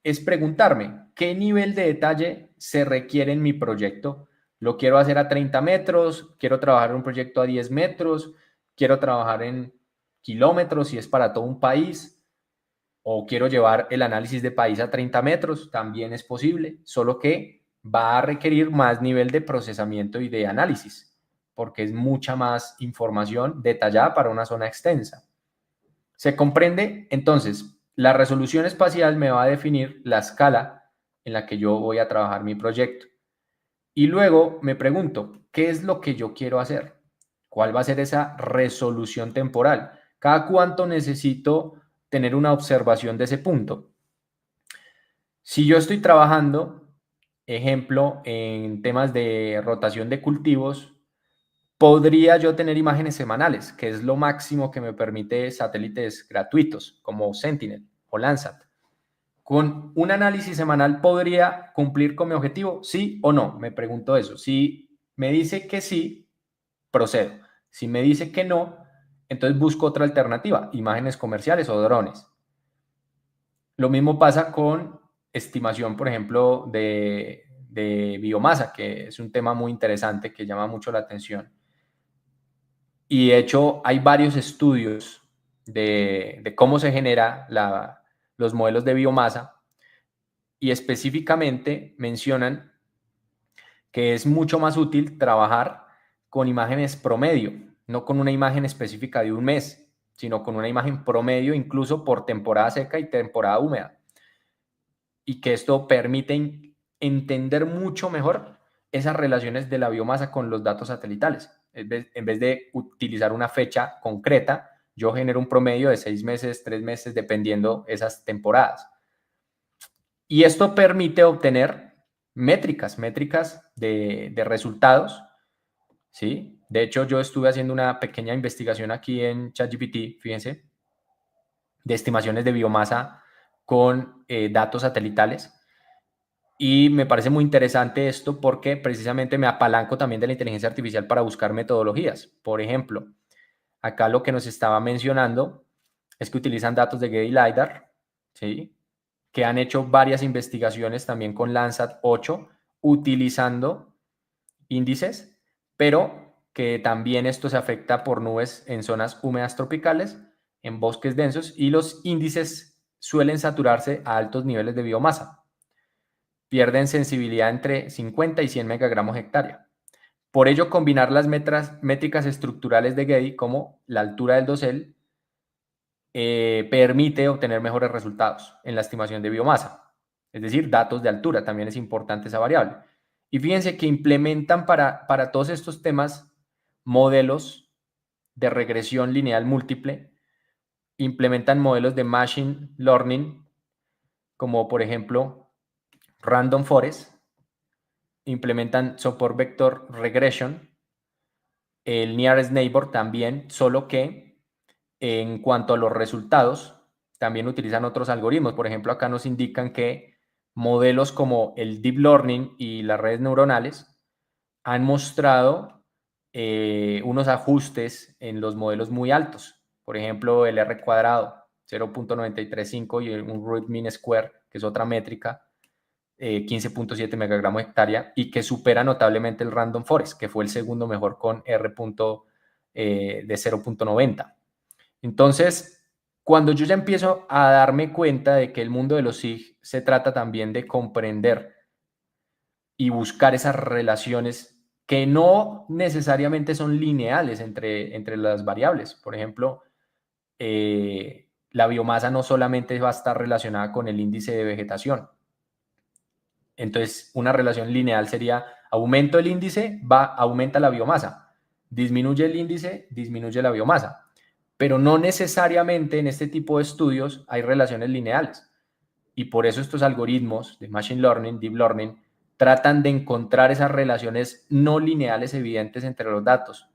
es preguntarme qué nivel de detalle se requiere en mi proyecto. ¿Lo quiero hacer a 30 metros? ¿Quiero trabajar en un proyecto a 10 metros? ¿Quiero trabajar en kilómetros si es para todo un país? ¿O quiero llevar el análisis de país a 30 metros? También es posible, solo que va a requerir más nivel de procesamiento y de análisis, porque es mucha más información detallada para una zona extensa. ¿Se comprende? Entonces, la resolución espacial me va a definir la escala en la que yo voy a trabajar mi proyecto. Y luego me pregunto, ¿qué es lo que yo quiero hacer? ¿Cuál va a ser esa resolución temporal? ¿Cada cuánto necesito tener una observación de ese punto? Si yo estoy trabajando, ejemplo, en temas de rotación de cultivos, podría yo tener imágenes semanales, que es lo máximo que me permite satélites gratuitos como Sentinel o Landsat. ¿Con un análisis semanal podría cumplir con mi objetivo? ¿Sí o no? Me pregunto eso. Si me dice que sí, procedo. Si me dice que no, entonces busco otra alternativa, imágenes comerciales o drones. Lo mismo pasa con estimación, por ejemplo, de biomasa, que es un tema muy interesante que llama mucho la atención. Y de hecho hay varios estudios de cómo se genera los modelos de biomasa y específicamente mencionan que es mucho más útil trabajar con imágenes promedio, no con una imagen específica de un mes, sino con una imagen promedio incluso por temporada seca y temporada húmeda. Y que esto permite entender mucho mejor esas relaciones de la biomasa con los datos satelitales. En vez de utilizar una fecha concreta, yo genero un promedio de 6 meses, 3 meses, dependiendo esas temporadas. Y esto permite obtener métricas de resultados, ¿sí? De hecho, yo estuve haciendo una pequeña investigación aquí en ChatGPT, fíjense, de estimaciones de biomasa con datos satelitales. Y me parece muy interesante esto porque precisamente me apalanco también de la inteligencia artificial para buscar metodologías. Por ejemplo, Acá lo que nos estaba mencionando es que utilizan datos de Getty LiDAR, ¿sí? Que han hecho varias investigaciones también con Landsat 8 utilizando índices, pero que también esto se afecta por nubes en zonas húmedas tropicales, en bosques densos, y los índices suelen saturarse a altos niveles de biomasa. Pierden sensibilidad entre 50 y 100 megagramos hectárea. Por ello, combinar las métricas estructurales de Getty, como la altura del dosel, permite obtener mejores resultados en la estimación de biomasa. Es decir, datos de altura, también es importante esa variable. Y fíjense que implementan para todos estos temas modelos de regresión lineal múltiple, implementan modelos de machine learning, como por ejemplo Random Forest, implementan Support Vector Regression, el Nearest Neighbor también, solo que en cuanto a los resultados, también utilizan otros algoritmos. Por ejemplo, acá nos indican que modelos como el Deep Learning y las redes neuronales han mostrado unos ajustes en los modelos muy altos. Por ejemplo, el R cuadrado, 0.935, y un root mean square, que es otra métrica, 15.7 megagramos hectárea, y que supera notablemente el Random Forest, que fue el segundo mejor con R. De 0.90. Entonces, cuando yo ya empiezo a darme cuenta de que el mundo de los SIG se trata también de comprender y buscar esas relaciones que no necesariamente son lineales entre las variables. Por ejemplo, la biomasa no solamente va a estar relacionada con el índice de vegetación. Entonces, una relación lineal sería: aumento el índice, aumenta la biomasa. Disminuye el índice, disminuye la biomasa. Pero no necesariamente en este tipo de estudios hay relaciones lineales. Y por eso estos algoritmos de Machine Learning, Deep Learning, tratan de encontrar esas relaciones no lineales evidentes entre los datos,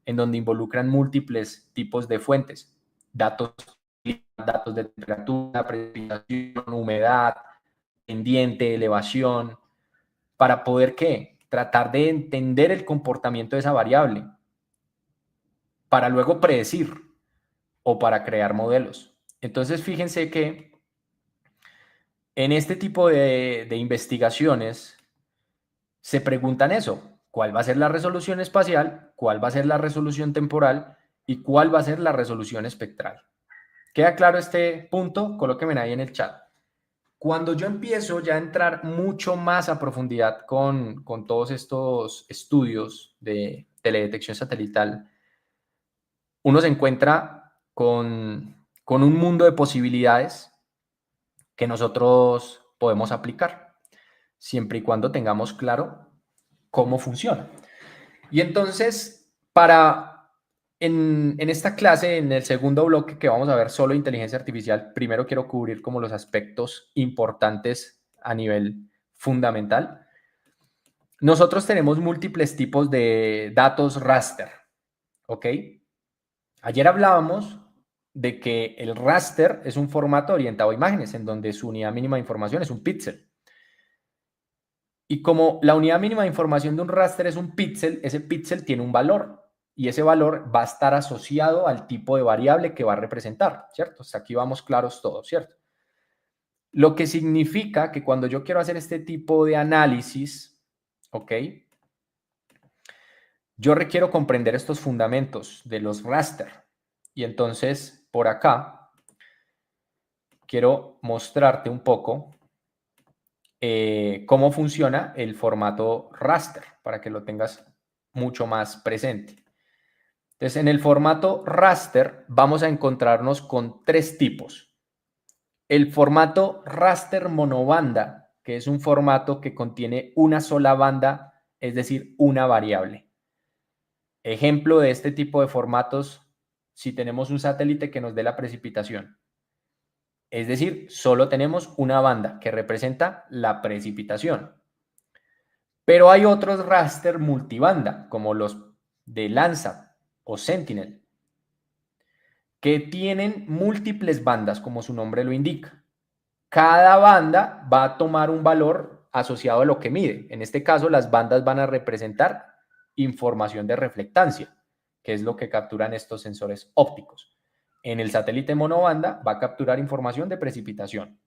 en donde involucran múltiples tipos de fuentes. Datos de temperatura, precipitación, humedad, pendiente, elevación, para poder, ¿qué? Tratar de entender el comportamiento de esa variable, para luego predecir o para crear modelos. Entonces, fíjense que en este tipo de investigaciones se preguntan eso: ¿cuál va a ser la resolución espacial? ¿Cuál va a ser la resolución temporal? ¿Y cuál va a ser la resolución espectral? ¿Queda claro este punto? Colóquenme ahí en el chat. Cuando yo empiezo ya a entrar mucho más a profundidad con todos estos estudios de teledetección satelital, uno se encuentra con un mundo de posibilidades que nosotros podemos aplicar, siempre y cuando tengamos claro cómo funciona. Y entonces, en esta clase, en el segundo bloque que vamos a ver solo inteligencia artificial, primero quiero cubrir como los aspectos importantes a nivel fundamental. Nosotros tenemos múltiples tipos de datos raster, ¿ok? Ayer hablábamos de que el raster es un formato orientado a imágenes, en donde su unidad mínima de información es un píxel. Y como la unidad mínima de información de un raster es un píxel, ese píxel tiene un valor, y ese valor va a estar asociado al tipo de variable que va a representar, ¿cierto? Hasta aquí vamos claros todos, ¿cierto? Lo que significa que cuando yo quiero hacer este tipo de análisis, ¿ok? Yo requiero comprender estos fundamentos de los raster. Y entonces, por acá, quiero mostrarte un poco cómo funciona el formato raster, para que lo tengas mucho más presente. Entonces, en el formato raster vamos a encontrarnos con tres tipos. El formato raster monobanda, que es un formato que contiene una sola banda, es decir, una variable. Ejemplo de este tipo de formatos: si tenemos un satélite que nos dé la precipitación. Es decir, solo tenemos una banda que representa la precipitación. Pero hay otros raster multibanda, como los de Landsat o Sentinel, que tienen múltiples bandas, como su nombre lo indica. Cada banda va a tomar un valor asociado a lo que mide. En este caso, las bandas van a representar información de reflectancia. que es lo que capturan estos sensores ópticos. En el satélite monobanda va a capturar información de precipitación.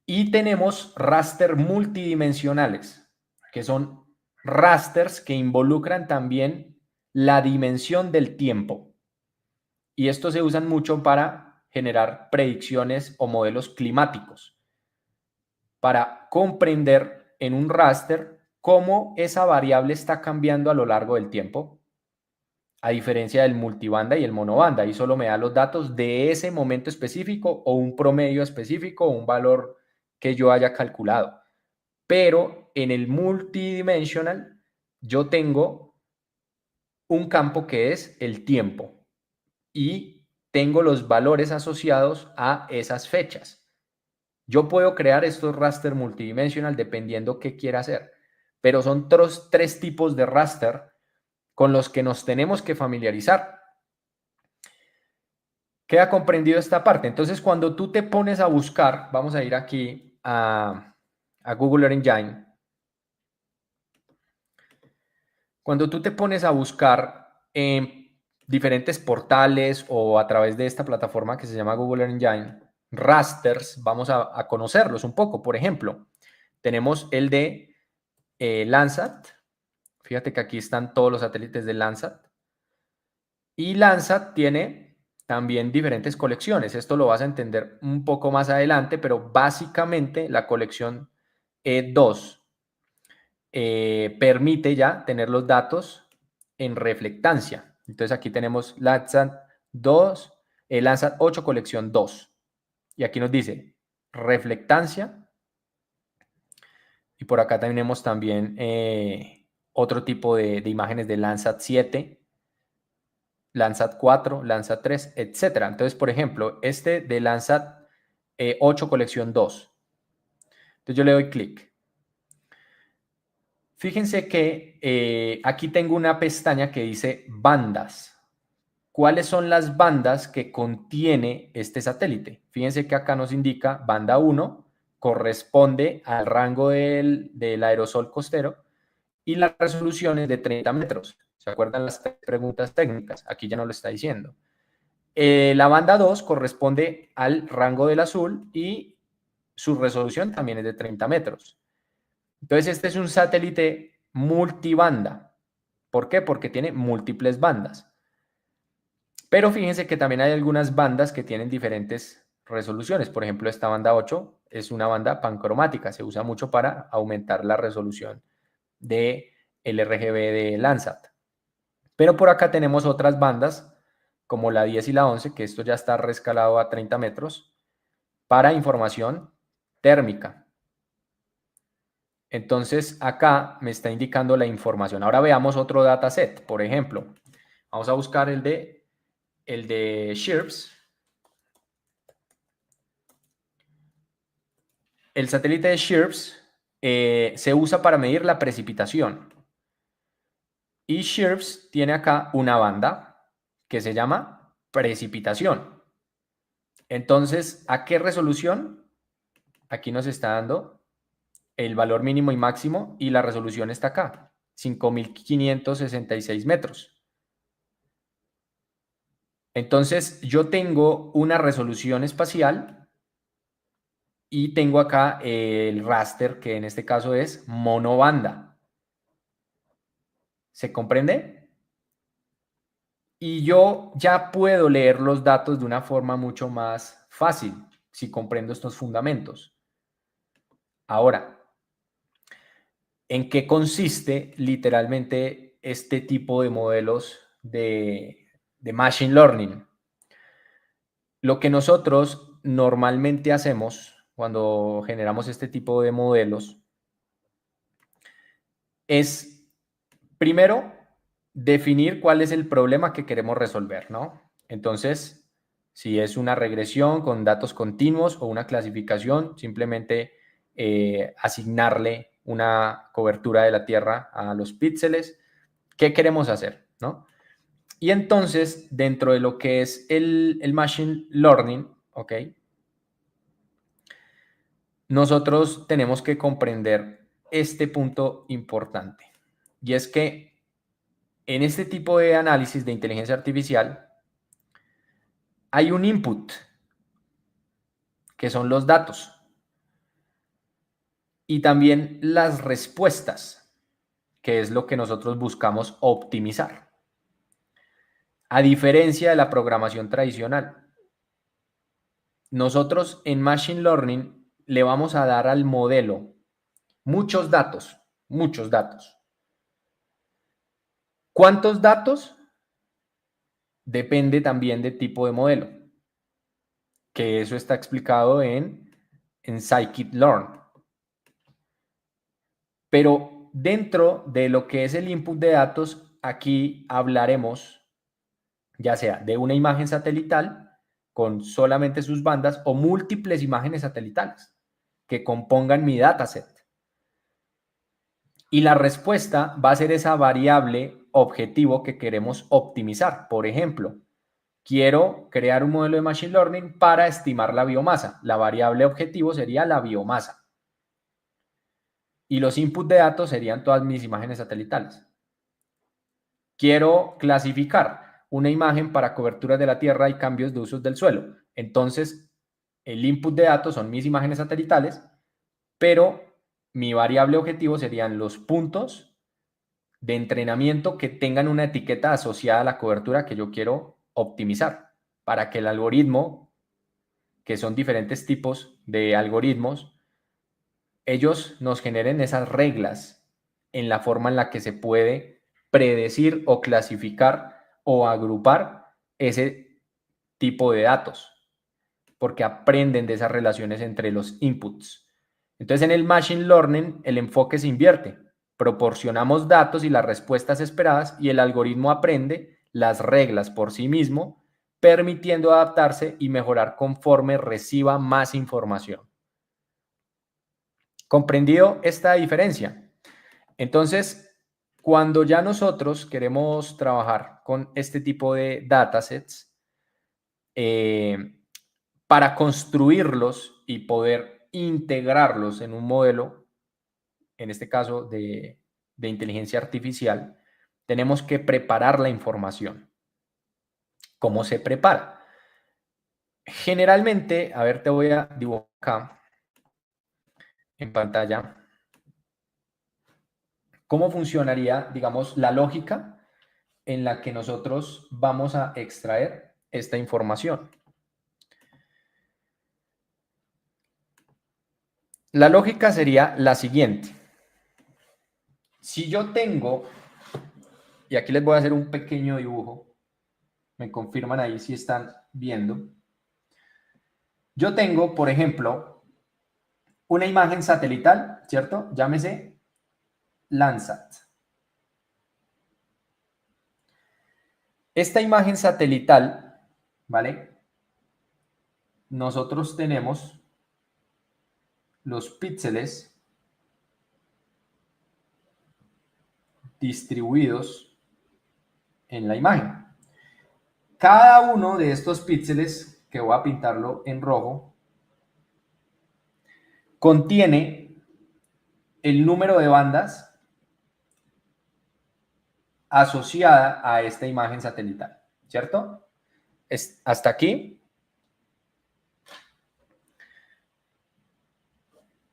Y tenemos raster multidimensionales, que son rasters que involucran también la dimensión del tiempo. Y estos se usan mucho para generar predicciones o modelos climáticos, para comprender en un raster cómo esa variable está cambiando a lo largo del tiempo, a diferencia del multibanda y el monobanda. Y solo me da los datos de ese momento específico o un promedio específico o un valor que yo haya calculado. Pero en el multidimensional yo tengo un campo que es el tiempo y tengo los valores asociados a esas fechas. Yo puedo crear estos raster multidimensional dependiendo qué quiera hacer, pero son tres tipos de raster con los que nos tenemos que familiarizar. ¿Queda comprendido esta parte? Entonces, cuando tú te pones a buscar, vamos a ir aquí a Google Earth Engine. Cuando tú te pones a buscar en diferentes portales o a través de esta plataforma que se llama Google Earth Engine, rasters, vamos a conocerlos un poco. Por ejemplo, tenemos el de Landsat. Fíjate que aquí están todos los satélites de Landsat. Y Landsat tiene también diferentes colecciones. Esto lo vas a entender un poco más adelante, pero básicamente la colección E2 permite ya tener los datos en reflectancia. Entonces aquí tenemos Landsat 2, Landsat 8 colección 2. Y aquí nos dice reflectancia. Y por acá tenemos también otro tipo de imágenes de Landsat 7, Landsat 4, Landsat 3, etc. Entonces, por ejemplo, este de Landsat 8 colección 2. Entonces yo le doy clic. Fíjense que aquí tengo una pestaña que dice bandas. ¿Cuáles son las bandas que contiene este satélite? Fíjense que acá nos indica banda 1, corresponde al rango del aerosol costero y la resolución es de 30 metros. ¿Se acuerdan las preguntas técnicas? Aquí ya no lo está diciendo. La banda 2 corresponde al rango del azul y su resolución también es de 30 metros. Entonces, este es un satélite multibanda. ¿Por qué? Porque tiene múltiples bandas. Pero fíjense que también hay algunas bandas que tienen diferentes resoluciones. Por ejemplo, esta banda 8 es una banda pancromática. Se usa mucho para aumentar la resolución del RGB de Landsat. Pero por acá tenemos otras bandas, como la 10 y la 11, que esto ya está rescalado a 30 metros, para información térmica. Entonces, acá me está indicando la información. Ahora veamos otro dataset. Por ejemplo, vamos a buscar el de SHIRPS. El satélite de SHIRPS se usa para medir la precipitación. Y SHIRPS tiene acá una banda que se llama precipitación. Entonces, ¿a qué resolución? Aquí nos está dando el valor mínimo y máximo y la resolución está acá, 5.566 metros. Entonces, yo tengo una resolución espacial y tengo acá el raster, que en este caso es monobanda. ¿Se comprende? Y yo ya puedo leer los datos de una forma mucho más fácil si comprendo estos fundamentos. Ahora, ¿en qué consiste literalmente este tipo de modelos de Machine Learning? Lo que nosotros normalmente hacemos cuando generamos este tipo de modelos es, primero, definir cuál es el problema que queremos resolver, ¿no? Entonces, si es una regresión con datos continuos o una clasificación, simplemente asignarle una cobertura de la Tierra a los píxeles. ¿Qué queremos hacer, no? Y entonces, dentro de lo que es el Machine Learning, ¿ok? Nosotros tenemos que comprender este punto importante. Y es que en este tipo de análisis de inteligencia artificial hay un input, que son los datos, y también las respuestas, que es lo que nosotros buscamos optimizar. A diferencia de la programación tradicional, nosotros en Machine Learning le vamos a dar al modelo muchos datos, muchos datos. ¿Cuántos datos? Depende también del tipo de modelo, que eso está explicado en Scikit-learn. Pero dentro de lo que es el input de datos, aquí hablaremos ya sea de una imagen satelital con solamente sus bandas o múltiples imágenes satelitales que compongan mi dataset. Y la respuesta va a ser esa variable objetivo que queremos optimizar. Por ejemplo, quiero crear un modelo de Machine Learning para estimar la biomasa. La variable objetivo sería la biomasa. Y los inputs de datos serían todas mis imágenes satelitales. Quiero clasificar una imagen para coberturas de la Tierra y cambios de usos del suelo. Entonces, el input de datos son mis imágenes satelitales, pero mi variable objetivo serían los puntos de entrenamiento que tengan una etiqueta asociada a la cobertura que yo quiero optimizar para que el algoritmo, que son diferentes tipos de algoritmos, ellos nos generen esas reglas en la forma en la que se puede predecir o clasificar o agrupar ese tipo de datos, porque aprenden de esas relaciones entre los inputs. Entonces, en el Machine Learning, el enfoque se invierte. Proporcionamos datos y las respuestas esperadas y el algoritmo aprende las reglas por sí mismo, permitiendo adaptarse y mejorar conforme reciba más información. ¿Comprendido esta diferencia? Entonces, cuando ya nosotros queremos trabajar con este tipo de datasets, para construirlos y poder integrarlos en un modelo, en este caso de inteligencia artificial, tenemos que preparar la información. ¿Cómo se prepara? Generalmente, a ver, te voy a dibujar acá en pantalla cómo funcionaría, digamos, la lógica en la que nosotros vamos a extraer esta información. La lógica sería la siguiente. Si yo tengo, y aquí les voy a hacer un pequeño dibujo, me confirman ahí si están viendo. Yo tengo, por ejemplo, una imagen satelital, ¿cierto? Llámese Landsat. Esta imagen satelital, ¿vale? Nosotros tenemos los píxeles distribuidos en la imagen. Cada uno de estos píxeles, que voy a pintarlo en rojo, contiene el número de bandas asociada a esta imagen satelital, ¿cierto? Hasta aquí.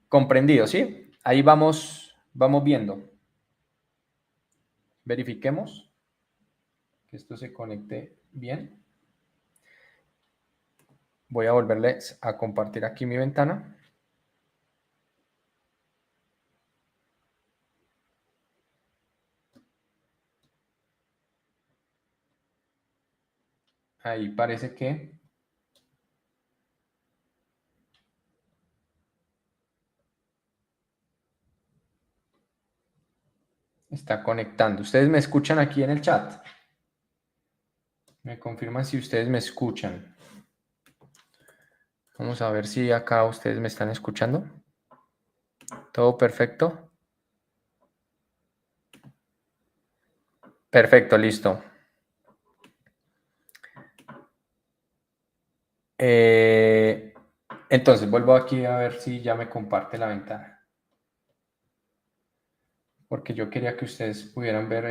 Comprendido, ¿sí? Ahí vamos viendo. Verifiquemos que esto se conecte bien. Voy a volverles a compartir aquí mi ventana. Ahí parece que está conectando. ¿Ustedes me escuchan aquí en el chat? Me confirman si ustedes me escuchan. Vamos a ver si acá ustedes me están escuchando. ¿Todo perfecto? Perfecto, listo. Entonces, vuelvo aquí a ver si ya me comparte la ventana. Porque yo quería que ustedes pudieran ver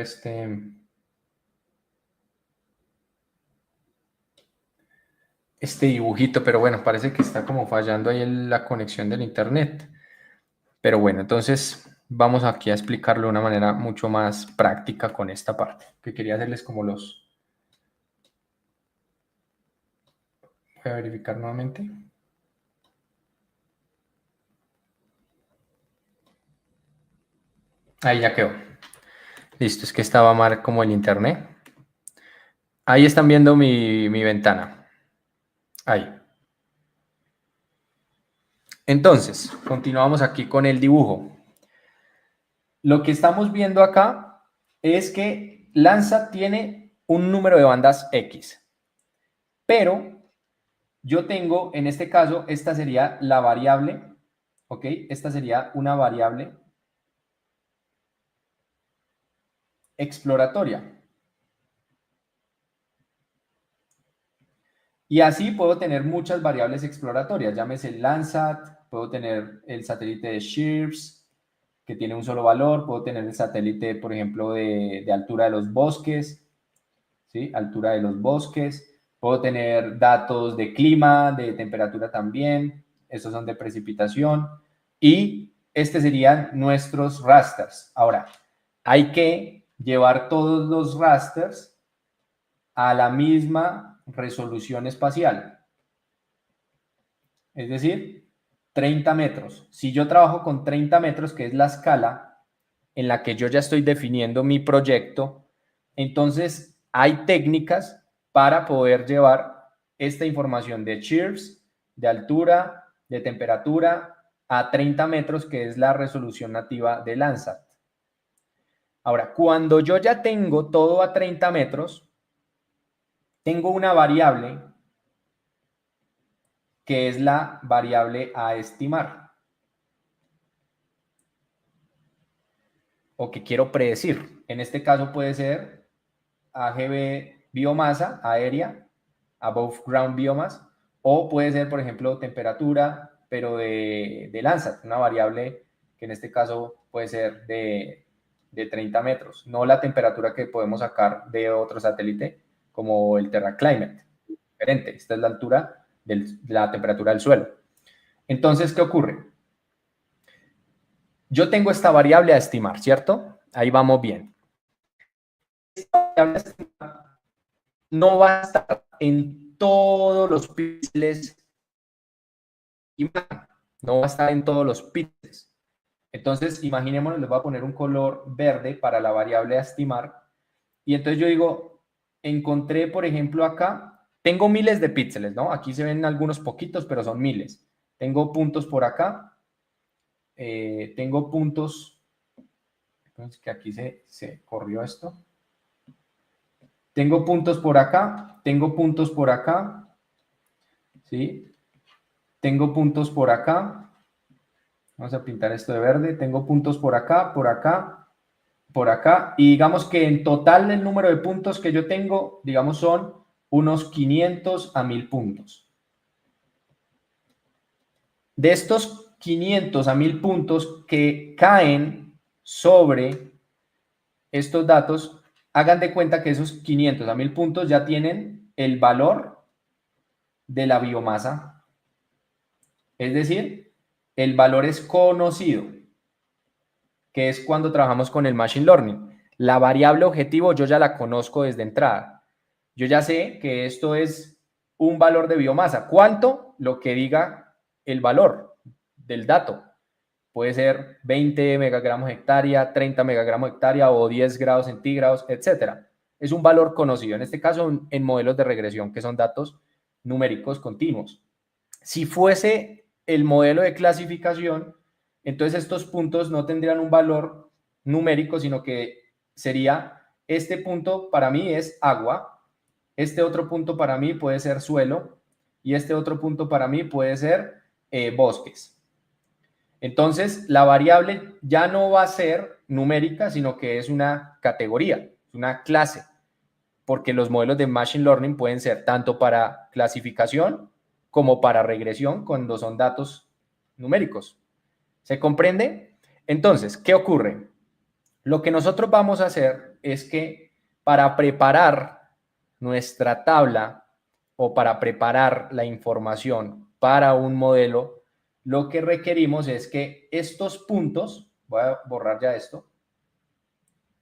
este dibujito, pero bueno, parece que está como fallando ahí la conexión del internet. Pero bueno, entonces vamos aquí a explicarlo de una manera mucho más práctica con esta parte, que quería hacerles como los... Voy a verificar nuevamente. Ahí ya quedó. Listo, es que estaba mal como el internet. Ahí están viendo mi ventana. Ahí. Entonces, continuamos aquí con el dibujo. Lo que estamos viendo acá es que Landsat tiene un número de bandas X, pero yo tengo, en este caso, esta sería la variable, ¿ok? Esta sería una variable exploratoria. Y así puedo tener muchas variables exploratorias, llámese el Landsat, puedo tener el satélite de Shears, que tiene un solo valor, puedo tener el satélite, por ejemplo, de altura de los bosques, ¿sí? Altura de los bosques, puedo tener datos de clima, de temperatura también, estos son de precipitación, y este serían nuestros rasters. Ahora, hay que llevar todos los rasters a la misma resolución espacial. Es decir, 30 metros. Si yo trabajo con 30 metros, que es la escala en la que yo ya estoy definiendo mi proyecto, entonces hay técnicas para poder llevar esta información de shears, de altura, de temperatura, a 30 metros, que es la resolución nativa de Landsat. Ahora, cuando yo ya tengo todo a 30 metros, tengo una variable que es la variable a estimar o que quiero predecir. En este caso puede ser AGB biomasa aérea, above ground biomass, o puede ser, por ejemplo, temperatura, pero de Landsat, una variable que en este caso puede ser de 30 metros, no la temperatura que podemos sacar de otro satélite como el TerraClimate. Diferente, esta es la altura de la temperatura del suelo. Entonces, ¿qué ocurre? Yo tengo esta variable a estimar, ¿cierto? Ahí vamos bien. Esta variable a estimar no va a estar en todos los píxeles, no va a estar en todos los píxeles. Entonces, imaginémonos, les voy a poner un color verde para la variable a estimar. Y entonces yo digo, encontré, por ejemplo, acá, tengo miles de píxeles, ¿no? Aquí se ven algunos poquitos, pero son miles. Tengo puntos por acá. Tengo puntos, entonces que aquí se corrió esto. Tengo puntos por acá, tengo puntos por acá, ¿sí? Tengo puntos por acá. Vamos a pintar esto de verde. Tengo puntos por acá, por acá, por acá. Y digamos que en total el número de puntos que yo tengo, digamos, son unos 500 a 1000 puntos. De estos 500 a 1000 puntos que caen sobre estos datos, hagan de cuenta que esos 500 a 1000 puntos ya tienen el valor de la biomasa. Es decir, el valor es conocido, que es cuando trabajamos con el Machine Learning. La variable objetivo yo ya la conozco desde entrada. Yo ya sé que esto es un valor de biomasa. ¿Cuánto? Lo que diga el valor del dato. Puede ser 20 megagramos hectárea, 30 megagramos hectárea o 10 grados centígrados, etc. Es un valor conocido, en este caso en modelos de regresión, que son datos numéricos continuos. Si fuese el modelo de clasificación, entonces estos puntos no tendrían un valor numérico, sino que sería, este punto para mí es agua, este otro punto para mí puede ser suelo y este otro punto para mí puede ser bosques. Entonces, la variable ya no va a ser numérica, sino que es una categoría, una clase, porque los modelos de Machine Learning pueden ser tanto para clasificación como para regresión cuando son datos numéricos. ¿Se comprende? Entonces, ¿qué ocurre? Lo que nosotros vamos a hacer es que para preparar nuestra tabla o para preparar la información para un modelo, lo que requerimos es que estos puntos, voy a borrar ya esto,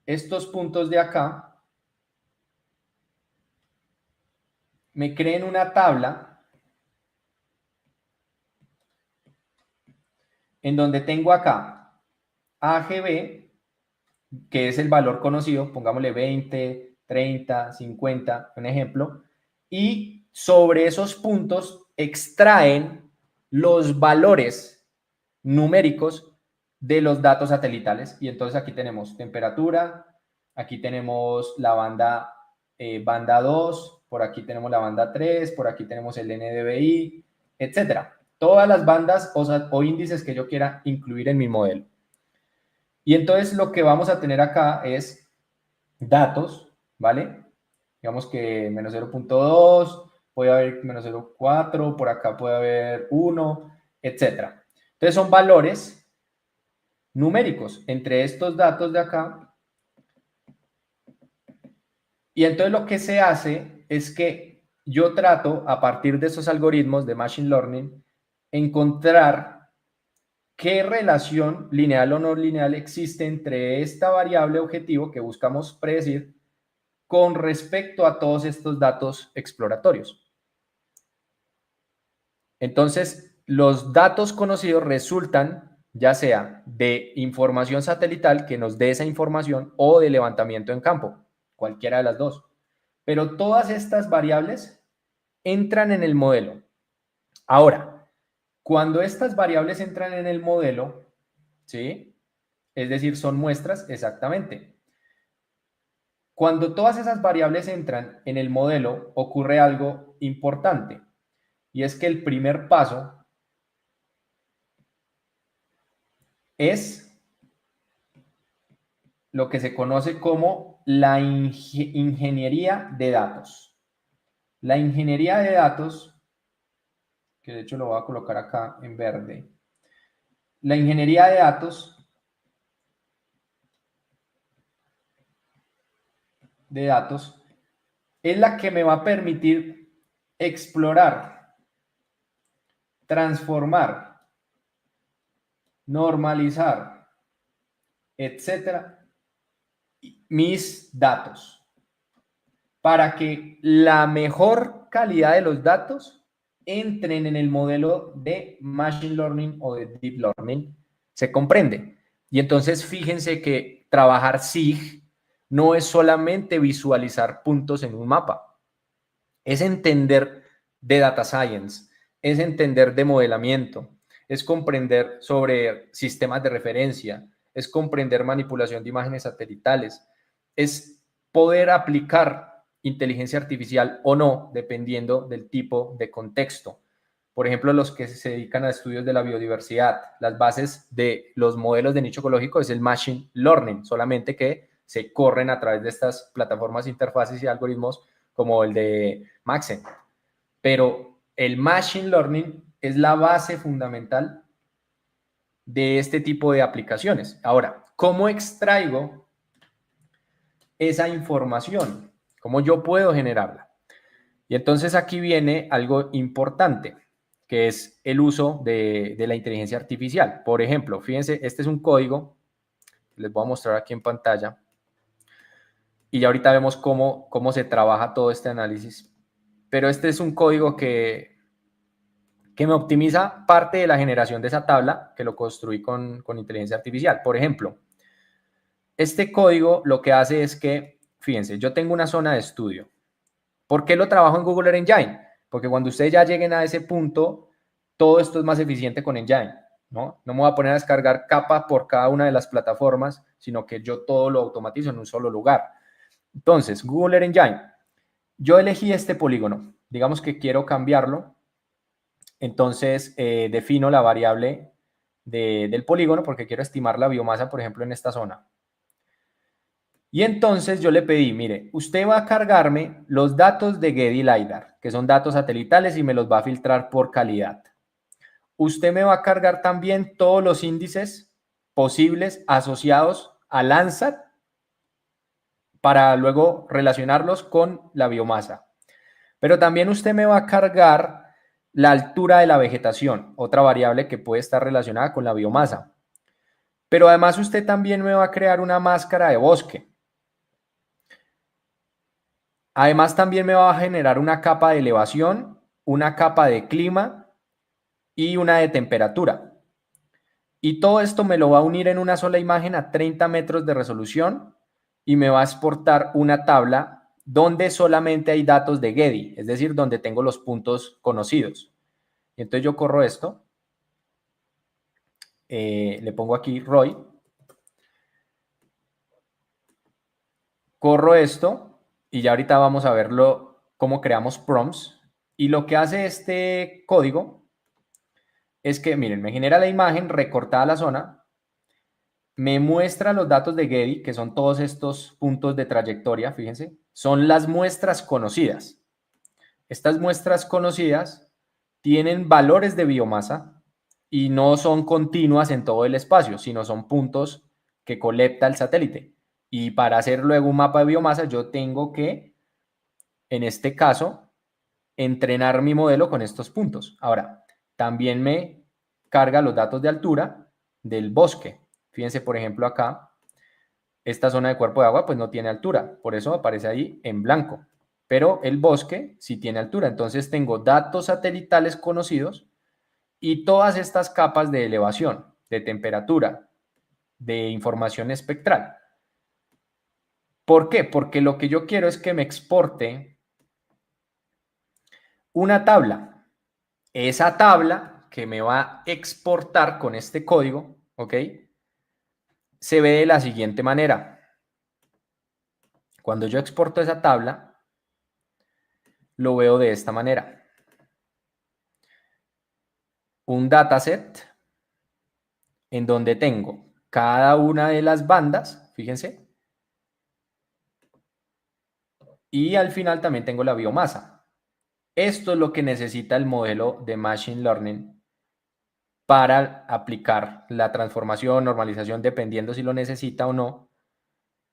estos puntos de acá, me creen una tabla en donde tengo acá AGB, que es el valor conocido, pongámosle 20, 30, 50, un ejemplo, y sobre esos puntos extraen los valores numéricos de los datos satelitales. Y entonces aquí tenemos temperatura, aquí tenemos la banda 2, por aquí tenemos la banda 3, por aquí tenemos el NDVI, etcétera. Todas las bandas o índices que yo quiera incluir en mi modelo. Y entonces lo que vamos a tener acá es datos, ¿vale? Digamos que menos 0.2, puede haber menos 0.4, por acá puede haber 1, etcétera. Entonces son valores numéricos entre estos datos de acá. Y entonces lo que se hace es que yo trato, a partir de esos algoritmos de Machine Learning, encontrar qué relación lineal o no lineal existe entre esta variable objetivo que buscamos predecir con respecto a todos estos datos exploratorios. Entonces, los datos conocidos resultan ya sea de información satelital que nos dé esa información o de levantamiento en campo, cualquiera de las dos. Pero todas estas variables entran en el modelo. Ahora, cuando estas variables entran en el modelo, ¿sí? Es decir, son muestras, exactamente. Cuando todas esas variables entran en el modelo, ocurre algo importante. Y es que el primer paso es lo que se conoce como la ingeniería de datos. La ingeniería de datos, que de hecho lo voy a colocar acá en verde. La ingeniería de datos es la que me va a permitir explorar, transformar, normalizar, etcétera, mis datos para que la mejor calidad de los datos entren en el modelo de Machine Learning o de Deep Learning. ¿Se comprende? Y entonces fíjense que trabajar SIG no es solamente visualizar puntos en un mapa, es entender de data science, es entender de modelamiento, es comprender sobre sistemas de referencia, es comprender manipulación de imágenes satelitales, es poder aplicar inteligencia artificial o no, dependiendo del tipo de contexto. Por ejemplo, los que se dedican a estudios de la biodiversidad, las bases de los modelos de nicho ecológico es el Machine Learning, solamente que se corren a través de estas plataformas, interfaces y algoritmos como el de Maxent. Pero el Machine Learning es la base fundamental de este tipo de aplicaciones. Ahora, ¿cómo extraigo esa información? ¿Cómo yo puedo generarla? Y entonces aquí viene algo importante, que es el uso de la inteligencia artificial. Por ejemplo, fíjense, este es un código que les voy a mostrar aquí en pantalla. Y ya ahorita vemos cómo se trabaja todo este análisis. Pero este es un código que me optimiza parte de la generación de esa tabla, que lo construí con inteligencia artificial. Por ejemplo, este código lo que hace es que, fíjense, yo tengo una zona de estudio. ¿Por qué lo trabajo en Google Earth Engine? Porque cuando ustedes ya lleguen a ese punto, todo esto es más eficiente con Engine, ¿no? No me voy a poner a descargar capa por cada una de las plataformas, sino que yo todo lo automatizo en un solo lugar. Entonces, Google Earth Engine, yo elegí este polígono, digamos que quiero cambiarlo, entonces defino la variable del polígono porque quiero estimar la biomasa, por ejemplo, en esta zona. Y entonces yo le pedí, mire, usted va a cargarme los datos de Getty LiDAR, que son datos satelitales y me los va a filtrar por calidad. Usted me va a cargar también todos los índices posibles asociados a Landsat para luego relacionarlos con la biomasa. Pero también usted me va a cargar la altura de la vegetación, otra variable que puede estar relacionada con la biomasa. Pero además usted también me va a crear una máscara de bosque. Además también me va a generar una capa de elevación, una capa de clima y una de temperatura. Y todo esto me lo va a unir en una sola imagen a 30 metros de resolución y me va a exportar una tabla donde solamente hay datos de Getty, es decir, donde tengo los puntos conocidos. Y entonces yo corro esto, le pongo aquí Roy, corro esto y ya ahorita vamos a verlo cómo creamos prompts. Y lo que hace este código es que, miren, me genera la imagen recortada la zona, me muestra los datos de Getty, que son todos estos puntos de trayectoria, fíjense, son las muestras conocidas. Estas muestras conocidas tienen valores de biomasa y no son continuas en todo el espacio, sino son puntos que colecta el satélite. Y para hacer luego un mapa de biomasa, yo tengo que, en este caso, entrenar mi modelo con estos puntos. Ahora, también me carga los datos de altura del bosque. Fíjense, por ejemplo, acá, esta zona de cuerpo de agua pues no tiene altura, por eso aparece ahí en blanco. Pero el bosque sí tiene altura, entonces tengo datos satelitales conocidos y todas estas capas de elevación, de temperatura, de información espectral. ¿Por qué? Porque lo que yo quiero es que me exporte una tabla. Esa tabla que me va a exportar con este código, ¿ok? Se ve de la siguiente manera. Cuando yo exporto esa tabla, lo veo de esta manera. Un dataset en donde tengo cada una de las bandas, fíjense, y al final también tengo la biomasa. Esto es lo que necesita el modelo de Machine Learning para aplicar la transformación, normalización, dependiendo si lo necesita o no.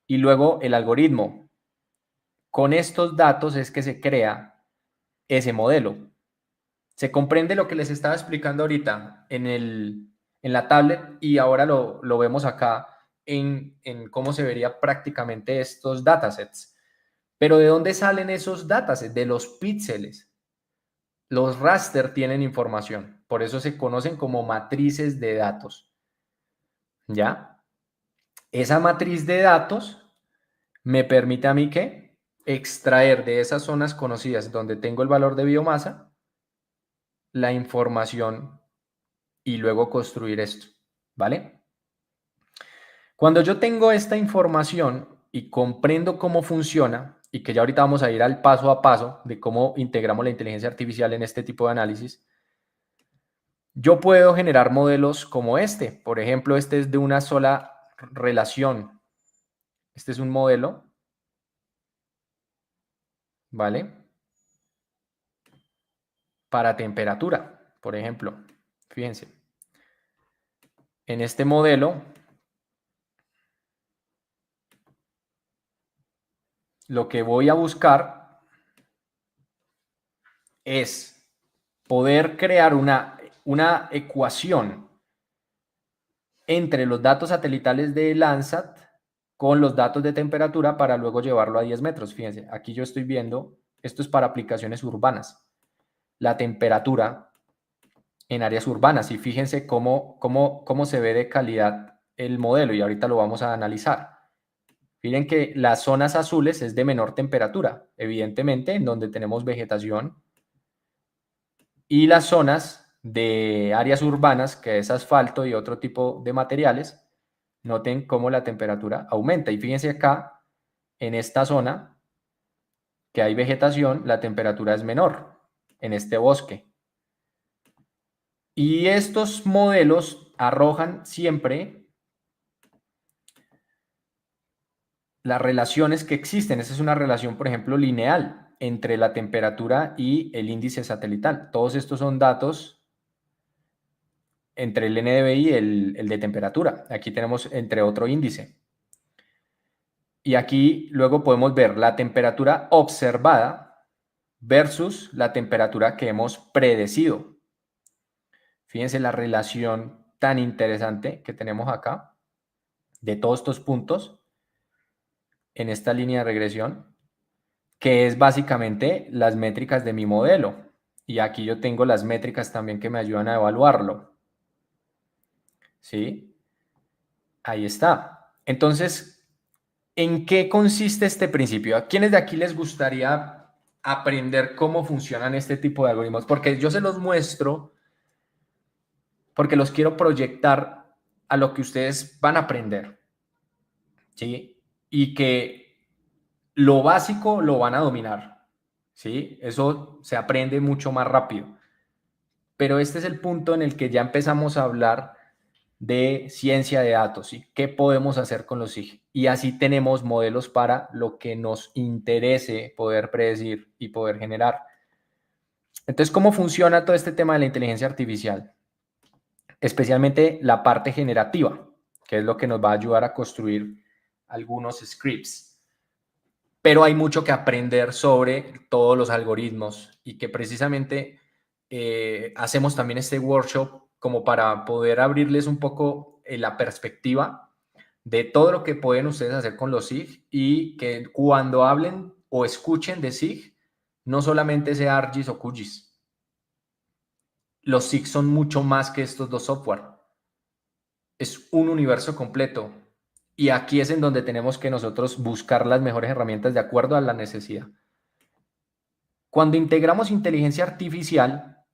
Y luego el algoritmo. Con estos datos es que se crea ese modelo. Se comprende lo que les estaba explicando ahorita en la tablet y ahora lo vemos acá en cómo se vería prácticamente estos datasets. Pero ¿de dónde salen esos datasets? De los píxeles. Los raster tienen información, por eso se conocen como matrices de datos. ¿Ya? Esa matriz de datos me permite a mí que extraer de esas zonas conocidas donde tengo el valor de biomasa la información y luego construir esto, ¿vale? Cuando yo tengo esta información y comprendo cómo funciona, y que ya ahorita vamos a ir al paso a paso de cómo integramos la inteligencia artificial en este tipo de análisis, yo puedo generar modelos como este. Por ejemplo, este es de una sola relación. Este es un modelo, ¿vale? Para temperatura, por ejemplo. Fíjense. En este modelo, lo que voy a buscar es poder crear una ecuación entre los datos satelitales de Landsat con los datos de temperatura para luego llevarlo a 10 metros. Fíjense, aquí yo estoy viendo, esto es para aplicaciones urbanas, la temperatura en áreas urbanas y fíjense cómo se ve de calidad el modelo y ahorita lo vamos a analizar. Miren que las zonas azules es de menor temperatura, evidentemente, en donde tenemos vegetación. Y las zonas de áreas urbanas, que es asfalto y otro tipo de materiales, noten cómo la temperatura aumenta. Y fíjense acá, en esta zona, que hay vegetación, la temperatura es menor, en este bosque. Y estos modelos arrojan siempre las relaciones que existen. Esa es una relación, por ejemplo, lineal entre la temperatura y el índice satelital. Todos estos son datos entre el NDVI y el de temperatura. Aquí tenemos entre otro índice. Y aquí luego podemos ver la temperatura observada, versus la temperatura que hemos predecido. Fíjense la relación tan interesante que tenemos acá de todos estos puntos en esta línea de regresión, que es básicamente las métricas de mi modelo. Y aquí yo tengo las métricas también que me ayudan a evaluarlo. ¿Sí? Ahí está. Entonces, ¿en qué consiste este principio? ¿A quiénes de aquí les gustaría aprender cómo funcionan este tipo de algoritmos? Porque yo se los muestro porque los quiero proyectar a lo que ustedes van a aprender, ¿sí? Y que lo básico lo van a dominar, ¿sí? Eso se aprende mucho más rápido. Pero este es el punto en el que ya empezamos a hablar de ciencia de datos y qué podemos hacer con los SIG. Y así tenemos modelos para lo que nos interese poder predecir y poder generar. Entonces, ¿cómo funciona todo este tema de la inteligencia artificial? Especialmente la parte generativa, que es lo que nos va a ayudar a construir algunos scripts. Pero hay mucho que aprender sobre todos los algoritmos y que precisamente hacemos también este workshop como para poder abrirles un poco la perspectiva de todo lo que pueden ustedes hacer con los SIG y que cuando hablen o escuchen de SIG, no solamente sea ArcGIS o QGIS. Los SIG son mucho más que estos dos software. Es un universo completo. Y aquí es en donde tenemos que nosotros buscar las mejores herramientas de acuerdo a la necesidad. Cuando integramos inteligencia artificial,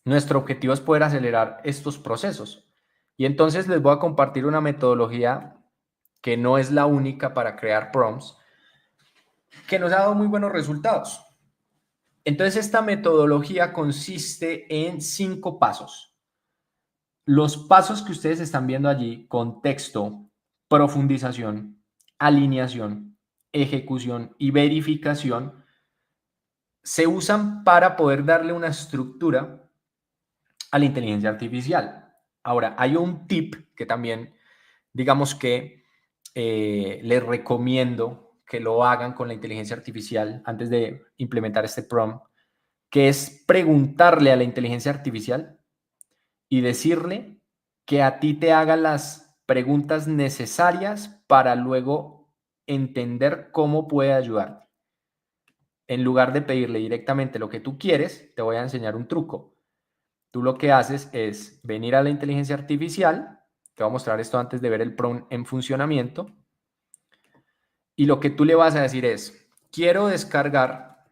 nuestro objetivo es poder acelerar estos procesos. Y entonces les voy a compartir una metodología que no es la única para crear prompts, que nos ha dado muy buenos resultados. Entonces, esta metodología consiste en 5 pasos. Los pasos que ustedes están viendo allí, contexto, profundización, alineación, ejecución y verificación, se usan para poder darle una estructura a la inteligencia artificial. Ahora, hay un tip que también, digamos que les recomiendo que lo hagan con la inteligencia artificial antes de implementar este prompt, que es preguntarle a la inteligencia artificial y decirle que a ti te haga las preguntas necesarias para luego entender cómo puede ayudarte. En lugar de pedirle directamente lo que tú quieres, te voy a enseñar un truco. Tú lo que haces es venir a la inteligencia artificial, te voy a mostrar esto antes de ver el prompt en funcionamiento, y lo que tú le vas a decir es, quiero descargar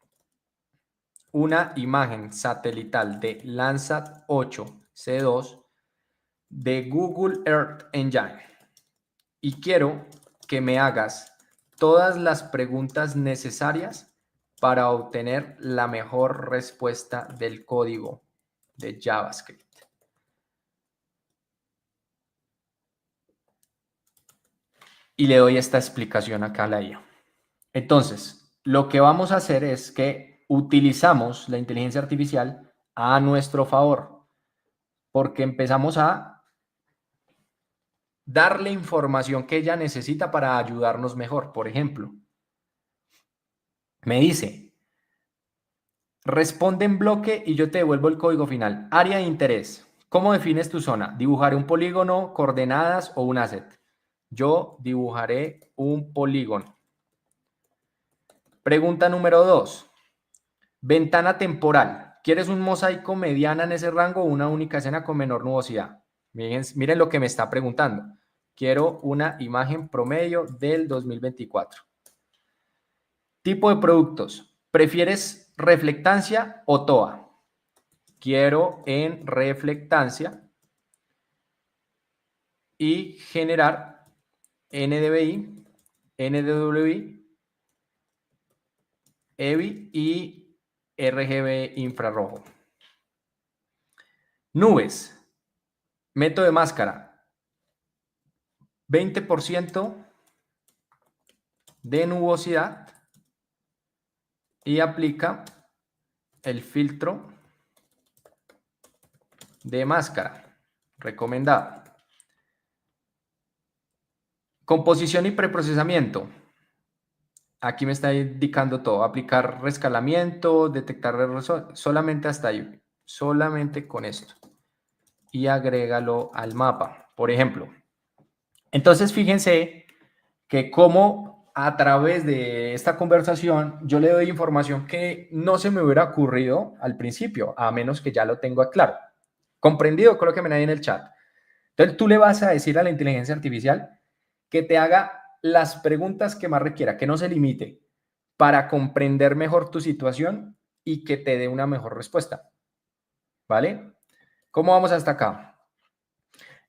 una imagen satelital de Landsat 8C2 de Google Earth Engine y quiero que me hagas todas las preguntas necesarias para obtener la mejor respuesta del código de JavaScript. Y le doy esta explicación acá a la IA. Entonces, lo que vamos a hacer es que utilizamos la inteligencia artificial a nuestro favor, porque empezamos a darle información que ella necesita para ayudarnos mejor. Por ejemplo, me dice, responde en bloque y yo te devuelvo el código final. Área de interés. ¿Cómo defines tu zona? ¿Dibujaré un polígono, coordenadas o un asset? Yo dibujaré un polígono. Pregunta número 2. Ventana temporal. ¿Quieres un mosaico mediana en ese rango o una única escena con menor nubosidad? Miren lo que me está preguntando. Quiero una imagen promedio del 2024. Tipo de productos. ¿Prefieres reflectancia o TOA? Quiero en reflectancia y generar NDVI, NDWI, EVI y RGB infrarrojo. Nubes. Método de máscara. 20% de nubosidad y aplica el filtro de máscara recomendado. Composición y preprocesamiento. Aquí me está indicando todo. Aplicar rescalamiento, detectar errores, solamente hasta ahí. Solamente con esto. Y agrégalo al mapa, por ejemplo. Entonces, fíjense que como a través de esta conversación yo le doy información que no se me hubiera ocurrido al principio, a menos que ya lo tengo claro. ¿Comprendido? Colóqueme ahí en el chat. Entonces, tú le vas a decir a la inteligencia artificial que te haga las preguntas que más requiera, que no se limite, para comprender mejor tu situación y que te dé una mejor respuesta. ¿Vale? ¿Cómo vamos hasta acá?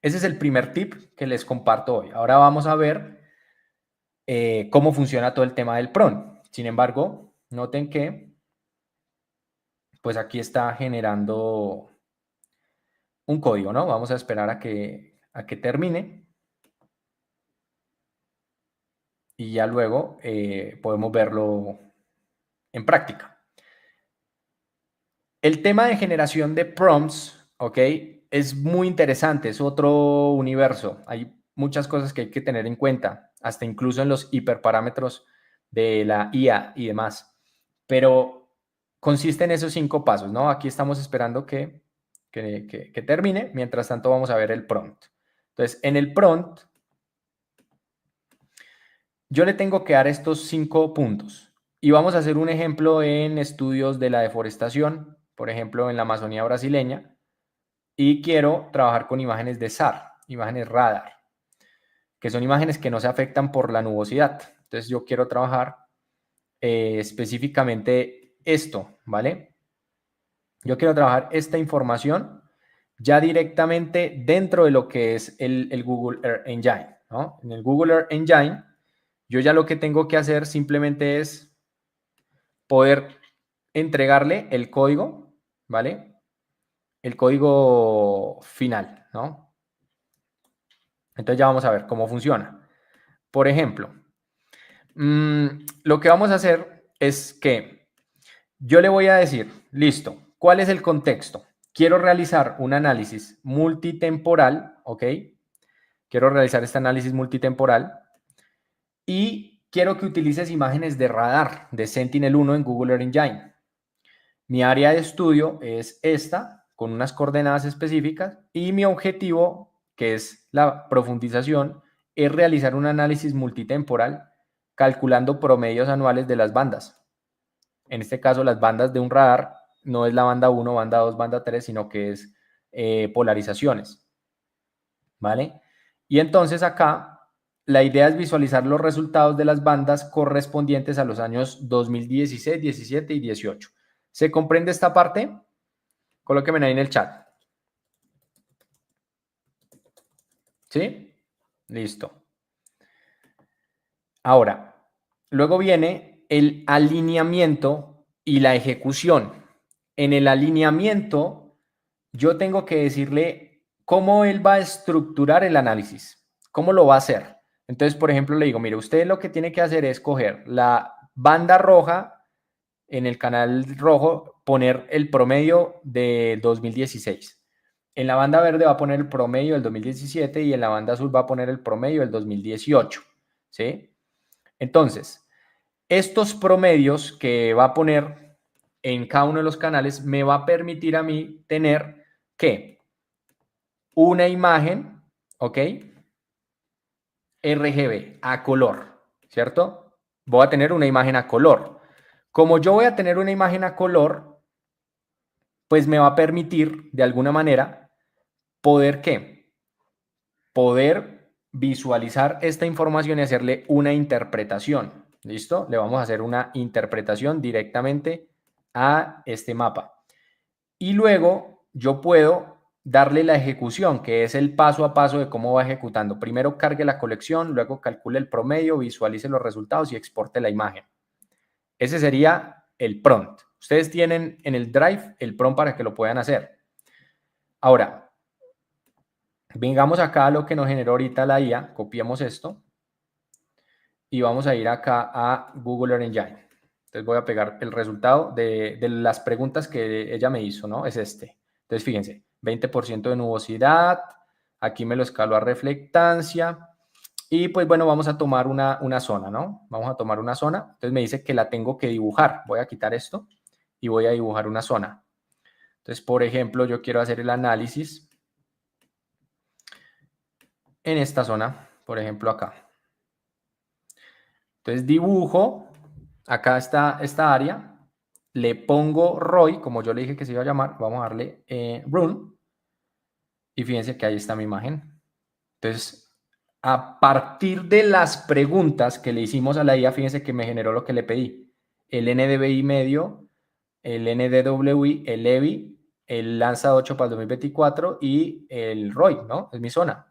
Ese es el primer tip que les comparto hoy. Ahora vamos a ver cómo funciona todo el tema del prompt. Sin embargo, noten que pues aquí está generando un código, ¿no? Vamos a esperar a que termine y ya luego podemos verlo en práctica. El tema de generación de prompts, ¿ok? Es muy interesante, es otro universo. Hay muchas cosas que hay que tener en cuenta, hasta incluso en los hiperparámetros de la IA y demás. Pero consiste en esos 5 pasos, ¿no? Aquí estamos esperando que termine. Mientras tanto, vamos a ver el prompt. Entonces, en el prompt, yo le tengo que dar estos 5 puntos. Y vamos a hacer un ejemplo en estudios de la deforestación, por ejemplo, en la Amazonía brasileña. Y quiero trabajar con imágenes de SAR, imágenes radar, que son imágenes que no se afectan por la nubosidad. Entonces, yo quiero trabajar específicamente esto, ¿vale? Yo quiero trabajar esta información ya directamente dentro de lo que es el Google Earth Engine, ¿no? En el Google Earth Engine, yo ya lo que tengo que hacer simplemente es poder entregarle el código, ¿vale? El código final, ¿no? Entonces ya vamos a ver cómo funciona. Por ejemplo, lo que vamos a hacer es que yo le voy a decir, listo, ¿cuál es el contexto? Quiero realizar un análisis multitemporal, ¿ok? Quiero realizar este análisis multitemporal y quiero que utilices imágenes de radar de Sentinel-1 en Google Earth Engine. Mi área de estudio es esta, con unas coordenadas específicas, y mi objetivo, que es la profundización, es realizar un análisis multitemporal calculando promedios anuales de las bandas. En este caso, las bandas de un radar no es la banda 1, banda 2, banda 3, sino que es polarizaciones. ¿Vale? Y entonces acá la idea es visualizar los resultados de las bandas correspondientes a los años 2016, 17 y 18. ¿Se comprende esta parte? Colóquenme ahí en el chat. ¿Sí? Listo. Ahora, luego viene el alineamiento y la ejecución. En el alineamiento, yo tengo que decirle cómo él va a estructurar el análisis, cómo lo va a hacer. Entonces, por ejemplo, le digo, mire, usted lo que tiene que hacer es coger la banda roja, en el canal rojo, poner el promedio de 2016. En la banda verde va a poner el promedio del 2017 y en la banda azul va a poner el promedio del 2018. ¿Sí? Entonces, estos promedios que va a poner en cada uno de los canales me va a permitir a mí tener que una imagen, ¿ok? RGB, a color, ¿cierto? Voy a tener una imagen a color. Como yo voy a tener una imagen a color, pues me va a permitir, de alguna manera, poder, ¿qué? Poder visualizar esta información y hacerle una interpretación. ¿Listo? Le vamos a hacer una interpretación directamente a este mapa. Y luego yo puedo darle la ejecución, que es el paso a paso de cómo va ejecutando. Primero cargue la colección, luego calcule el promedio, visualice los resultados y exporte la imagen. Ese sería el prompt. Ustedes tienen en el Drive el prompt para que lo puedan hacer. Ahora, vengamos acá a lo que nos generó ahorita la IA, copiemos esto y vamos a ir acá a Google Earth Engine. Entonces voy a pegar el resultado de las preguntas que ella me hizo, ¿no? Es este. Entonces fíjense, 20% de nubosidad, aquí me lo escalo a reflectancia Y pues bueno, vamos a tomar una zona, ¿no? Vamos a tomar una zona. Entonces me dice que la tengo que dibujar. Voy a quitar esto y voy a dibujar una zona. Entonces, por ejemplo, yo quiero hacer el análisis en esta zona, por ejemplo, acá. Entonces dibujo, acá está esta área, le pongo ROI, como yo le dije que se iba a llamar, vamos a darle Run, y fíjense que ahí está mi imagen. Entonces, a partir de las preguntas que le hicimos a la IA, fíjense que me generó lo que le pedí. El NDVI medio, el NDWI, el EVI, el Lanza 8 para el 2024 y el ROI, ¿no? Es mi zona.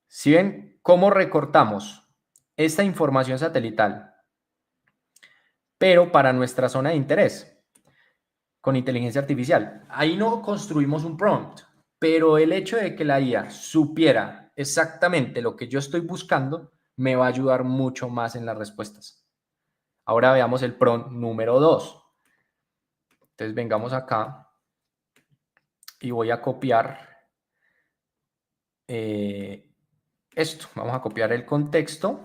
Si ven cómo recortamos esta información satelital, pero para nuestra zona de interés, con inteligencia artificial. Ahí no construimos un prompt, pero el hecho de que la IA supiera exactamente lo que yo estoy buscando me va a ayudar mucho más en las respuestas. Ahora veamos el prompt número 2. Entonces vengamos acá y voy a copiar esto. Vamos a copiar el contexto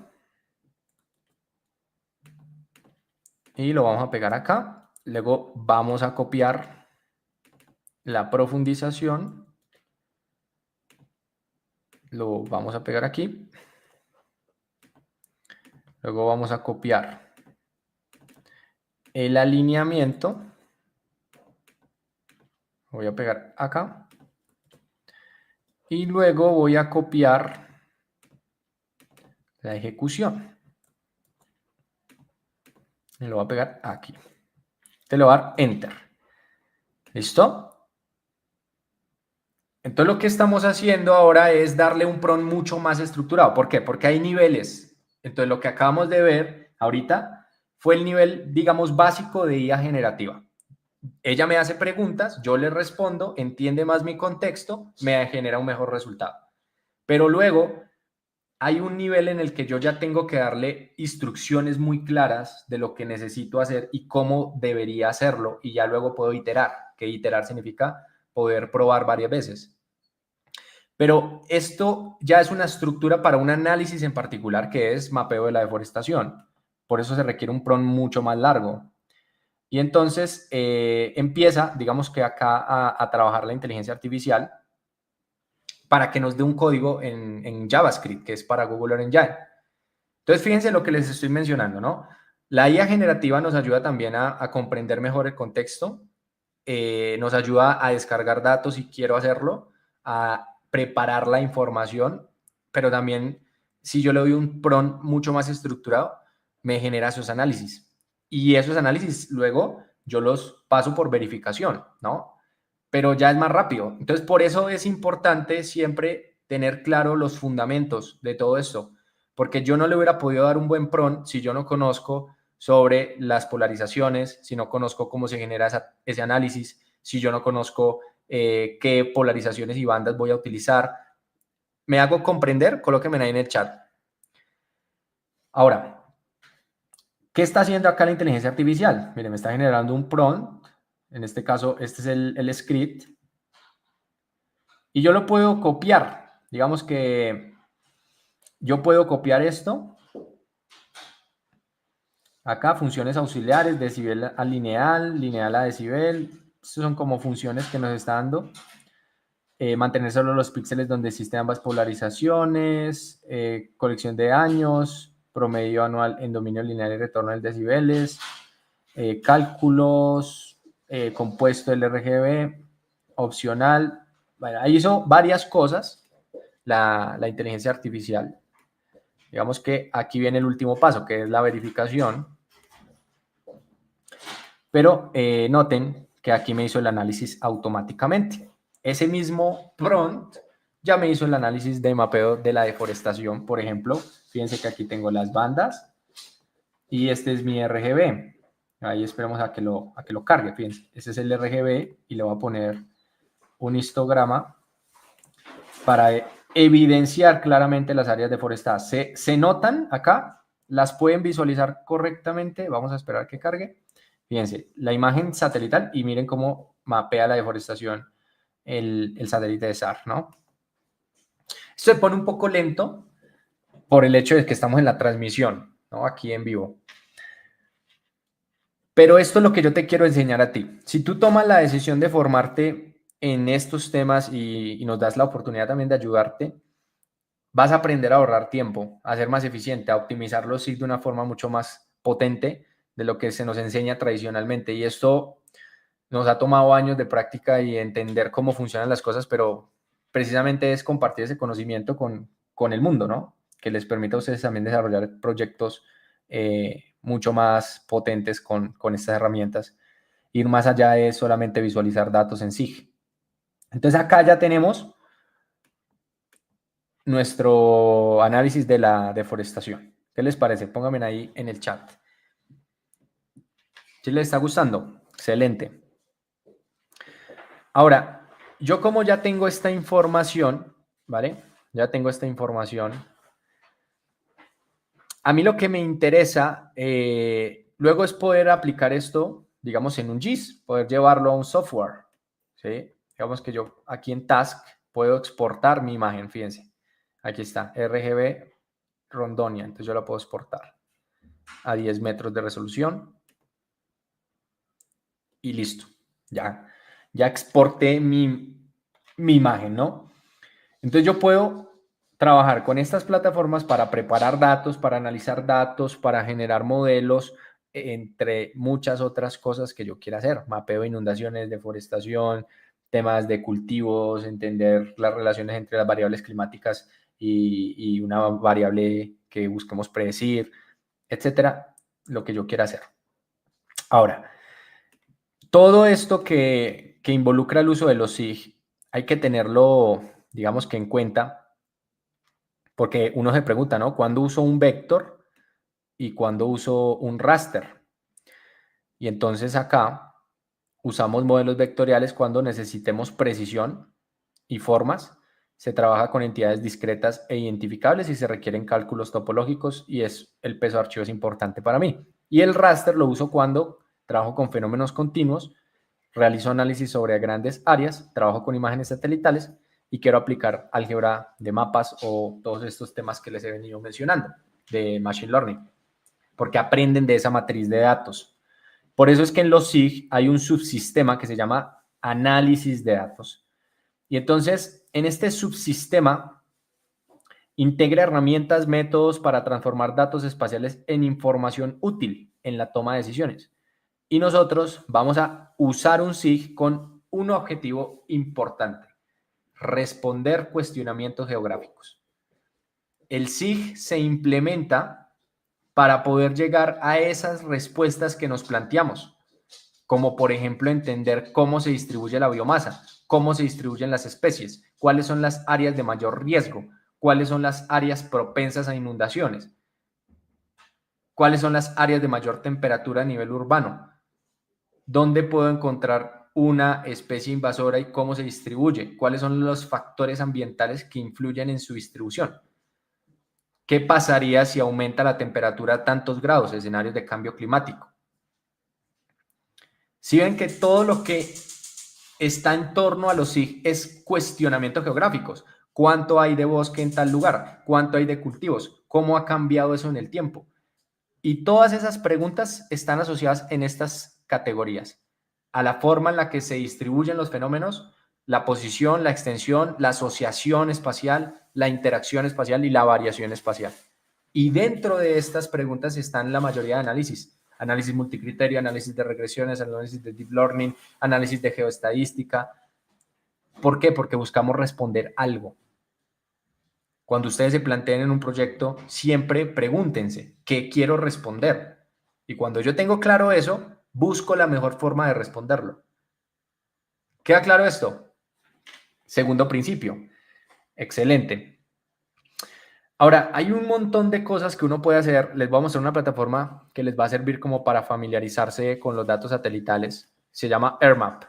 y lo vamos a pegar acá. Luego vamos a copiar la profundización. Lo vamos a pegar aquí. Luego vamos a copiar el alineamiento. Voy a pegar acá. Y luego voy a copiar la ejecución. Y lo voy a pegar aquí. Te lo voy a dar Enter. ¿Listo? Entonces lo que estamos haciendo ahora es darle un prompt mucho más estructurado. ¿Por qué? Porque hay niveles. Entonces lo que acabamos de ver ahorita fue el nivel, digamos, básico de IA generativa. Ella me hace preguntas, yo le respondo, entiende más mi contexto, me genera un mejor resultado. Pero luego hay un nivel en el que yo ya tengo que darle instrucciones muy claras de lo que necesito hacer y cómo debería hacerlo, y ya luego puedo iterar, que iterar significa poder probar varias veces. Pero esto ya es una estructura para un análisis en particular, que es mapeo de la deforestación. Por eso se requiere un prompt mucho más largo. Y entonces empieza, digamos que acá, a trabajar la inteligencia artificial para que nos dé un código en JavaScript, que es para Google Earth Engine. Entonces, fíjense lo que les estoy mencionando, ¿no? La IA generativa nos ayuda también a comprender mejor el contexto, nos ayuda a descargar datos si quiero hacerlo, a preparar la información, pero también si yo le doy un prompt mucho más estructurado, me genera esos análisis. Y esos análisis luego yo los paso por verificación, ¿no? Pero ya es más rápido. Entonces, por eso es importante siempre tener claro los fundamentos de todo esto, porque yo no le hubiera podido dar un buen prompt si yo no conozco sobre las polarizaciones, si no conozco cómo se genera ese análisis, si yo no conozco qué polarizaciones y bandas voy a utilizar. ¿Me hago comprender? Colóquenme ahí en el chat. Ahora, ¿qué está haciendo acá la inteligencia artificial? Miren, me está generando un prompt. En este caso, este es el script. Y yo lo puedo copiar. Digamos que yo puedo copiar esto. Acá, funciones auxiliares, decibel a lineal, lineal a decibel. Estas son como funciones que nos está dando. Mantener solo los píxeles donde existen ambas polarizaciones. Colección de años. Promedio anual en dominio lineal y retorno de decibeles. Cálculos. Compuesto del RGB. Opcional. Bueno, ahí hizo varias cosas la inteligencia artificial. Digamos que aquí viene el último paso, que es la verificación. Pero noten que aquí me hizo el análisis automáticamente. Ese mismo prompt ya me hizo el análisis de mapeo de la deforestación, por ejemplo. Fíjense que aquí tengo las bandas y este es mi RGB. Ahí esperemos a que lo cargue. Fíjense, ese es el RGB y le voy a poner un histograma para evidenciar claramente las áreas deforestadas. ¿Se notan acá? ¿Las pueden visualizar correctamente? Vamos a esperar que cargue. Fíjense, la imagen satelital y miren cómo mapea la deforestación el satélite de SAR, ¿no? Esto se pone un poco lento por el hecho de que estamos en la transmisión, ¿no? Aquí en vivo. Pero esto es lo que yo te quiero enseñar a ti. Si tú tomas la decisión de formarte en estos temas y nos das la oportunidad también de ayudarte, vas a aprender a ahorrar tiempo, a ser más eficiente, a optimizar los SIG de una forma mucho más potente de lo que se nos enseña tradicionalmente. Y esto nos ha tomado años de práctica y entender cómo funcionan las cosas, pero precisamente es compartir ese conocimiento con el mundo, ¿no? Que les permita a ustedes también desarrollar proyectos mucho más potentes con estas herramientas, ir más allá de solamente visualizar datos en SIG. Entonces acá ya tenemos nuestro análisis de la deforestación. ¿Qué les parece? Pónganme ahí en el chat. ¿Sí les está gustando? Excelente. Ahora, yo como ya tengo esta información, ¿vale? Ya tengo esta información. A mí lo que me interesa luego es poder aplicar esto, digamos, en un GIS, poder llevarlo a un software, ¿sí? Digamos que yo aquí en Task puedo exportar mi imagen, fíjense. Aquí está, RGB Rondonia, entonces yo la puedo exportar a 10 metros de resolución y listo, ya exporté mi imagen, ¿no? Entonces yo puedo trabajar con estas plataformas para preparar datos, para analizar datos, para generar modelos, entre muchas otras cosas que yo quiera hacer. Mapeo de inundaciones, deforestación, temas de cultivos, entender las relaciones entre las variables climáticas y una variable que busquemos predecir, etcétera, lo que yo quiera hacer. Ahora, todo esto que involucra el uso de los SIG, hay que tenerlo, digamos que en cuenta, porque uno se pregunta, ¿no? ¿Cuándo uso un vector y cuándo uso un raster? Y entonces acá usamos modelos vectoriales cuando necesitemos precisión y formas. Se trabaja con entidades discretas e identificables y se requieren cálculos topológicos y el peso de archivo es importante para mí. Y el raster lo uso cuando trabajo con fenómenos continuos, realizo análisis sobre grandes áreas, trabajo con imágenes satelitales y quiero aplicar álgebra de mapas o todos estos temas que les he venido mencionando de Machine Learning, porque aprenden de esa matriz de datos. Por eso es que en los SIG hay un subsistema que se llama análisis de datos. Y entonces, en este subsistema, integra herramientas, métodos para transformar datos espaciales en información útil en la toma de decisiones. Y nosotros vamos a usar un SIG con un objetivo importante: responder cuestionamientos geográficos. El SIG se implementa para poder llegar a esas respuestas que nos planteamos, como por ejemplo entender cómo se distribuye la biomasa, cómo se distribuyen las especies, cuáles son las áreas de mayor riesgo, cuáles son las áreas propensas a inundaciones, cuáles son las áreas de mayor temperatura a nivel urbano, dónde puedo encontrar una especie invasora y cómo se distribuye, cuáles son los factores ambientales que influyen en su distribución. ¿Qué pasaría si aumenta la temperatura a tantos grados? Escenarios de cambio climático. Si ven que todo lo que está en torno a los SIG es cuestionamientos geográficos. ¿Cuánto hay de bosque en tal lugar? ¿Cuánto hay de cultivos? ¿Cómo ha cambiado eso en el tiempo? Y todas esas preguntas están asociadas en estas categorías: a la forma en la que se distribuyen los fenómenos, la posición, la extensión, la asociación espacial, la interacción espacial y la variación espacial. Y dentro de estas preguntas están la mayoría de análisis: análisis multicriterio, análisis de regresiones, análisis de deep learning, análisis de geoestadística. ¿Por qué? Porque buscamos responder algo. Cuando ustedes se planteen en un proyecto, siempre pregúntense, ¿qué quiero responder? Y cuando yo tengo claro eso, busco la mejor forma de responderlo. ¿Queda claro esto? Segundo principio. Excelente. Ahora, hay un montón de cosas que uno puede hacer. Les voy a mostrar una plataforma que les va a servir como para familiarizarse con los datos satelitales. Se llama AirMap.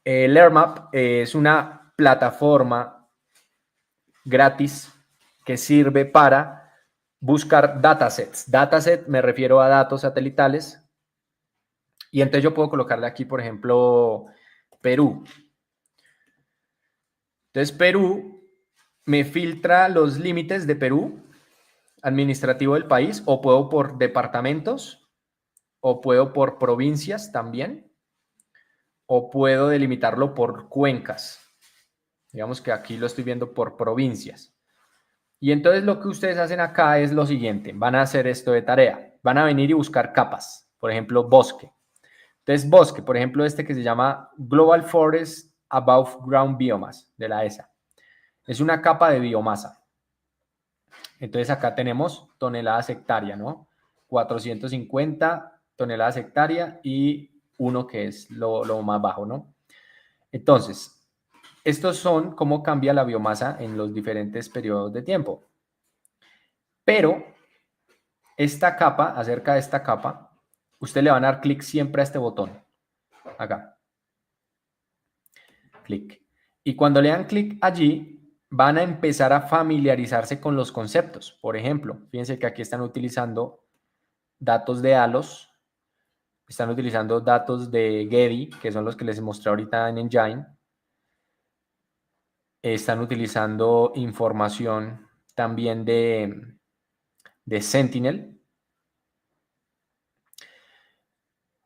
El AirMap es una plataforma gratis que sirve para buscar datasets. Dataset me refiero a datos satelitales. Y entonces yo puedo colocarle aquí, por ejemplo, Perú. Entonces, Perú me filtra los límites de Perú, administrativo del país, o puedo por departamentos, o puedo por provincias también, o puedo delimitarlo por cuencas. Digamos que aquí lo estoy viendo por provincias. Y entonces lo que ustedes hacen acá es lo siguiente. Van a hacer esto de tarea. Van a venir y buscar capas. Por ejemplo, bosque. Entonces, bosque, por ejemplo, este que se llama Global Forest Above Ground Biomass, de la ESA. Es una capa de biomasa. Entonces, acá tenemos toneladas hectárea, ¿no? 450 toneladas hectárea y uno que es lo más bajo, ¿no? Entonces, estos son cómo cambia la biomasa en los diferentes periodos de tiempo. Pero esta capa, acerca de esta capa, usted le van a dar clic siempre a este botón. Acá. Clic. Y cuando le dan clic allí, van a empezar a familiarizarse con los conceptos. Por ejemplo, fíjense que aquí están utilizando datos de ALOS, están utilizando datos de Getty, que son los que les mostré ahorita en Engine. Están utilizando información también de Sentinel.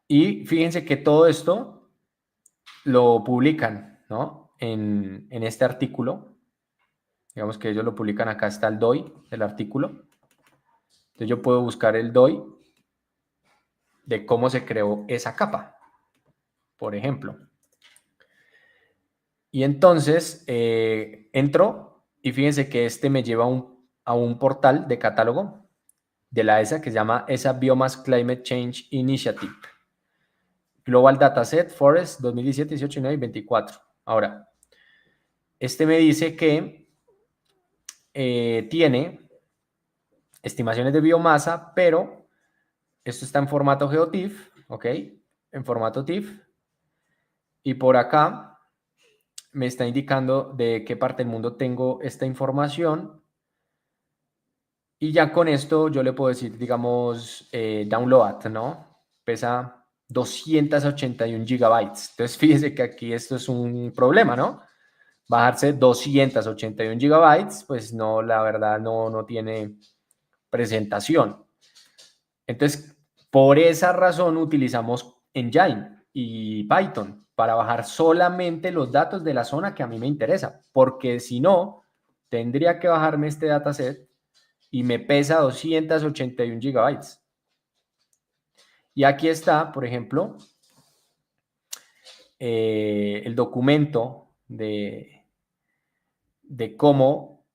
Y fíjense que todo esto lo publican, ¿no? En este artículo. Digamos que ellos lo publican, acá está el DOI del artículo. Entonces yo puedo buscar el DOI de cómo se creó esa capa, por ejemplo. Y entonces entro y fíjense que este me lleva a un portal de catálogo de la ESA que se llama ESA Biomass Climate Change Initiative. Global Dataset Forest 2017, 18, 19 y 24. Ahora, este me dice que tiene estimaciones de biomasa, pero esto está en formato GeoTIFF, ¿ok? En formato TIFF. Y por acá me está indicando de qué parte del mundo tengo esta información. Y ya con esto yo le puedo decir, digamos, download, ¿no? Pesa 281 gigabytes. Entonces fíjese que aquí esto es un problema, ¿no? Bajarse 281 gigabytes, pues no, la verdad no tiene presentación. Entonces, por esa razón utilizamos Engine y Python para bajar solamente los datos de la zona que a mí me interesa, porque si no, tendría que bajarme este dataset y me pesa 281 gigabytes. Y aquí está, por ejemplo, el documento de cómo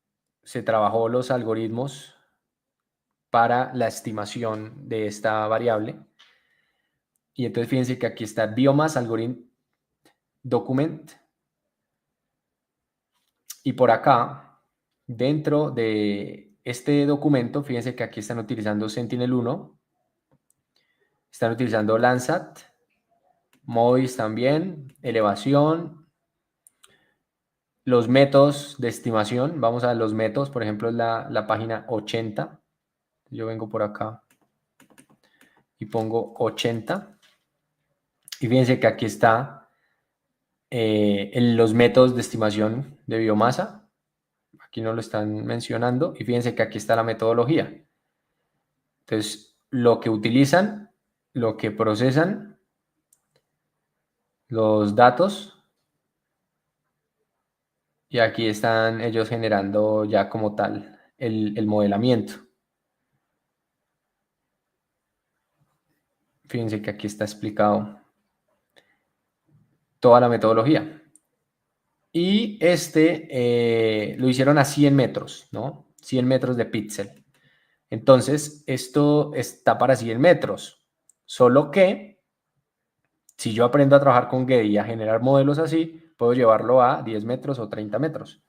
se trabajó los algoritmos para la estimación de esta variable. Y entonces fíjense que aquí está Biomass Algorithm Document. Y por acá, dentro de este documento, fíjense que aquí están utilizando Sentinel-1, están utilizando Landsat, MODIS también, elevación, los métodos de estimación. Vamos a los métodos, por ejemplo, es la página 80. Yo vengo por acá y pongo 80. Y fíjense que aquí está en los métodos de estimación de biomasa. Aquí no lo están mencionando. Y fíjense que aquí está la metodología. Entonces, lo que utilizan, lo que procesan, los datos. Y aquí están ellos generando ya como tal el modelamiento. Fíjense que aquí está explicado toda la metodología. Y lo hicieron a 100 metros, ¿no? 100 metros de píxel. Entonces, esto está para 100 metros. Solo que, si yo aprendo a trabajar con Getty y a generar modelos así, puedo llevarlo a 10 metros o 30 metros.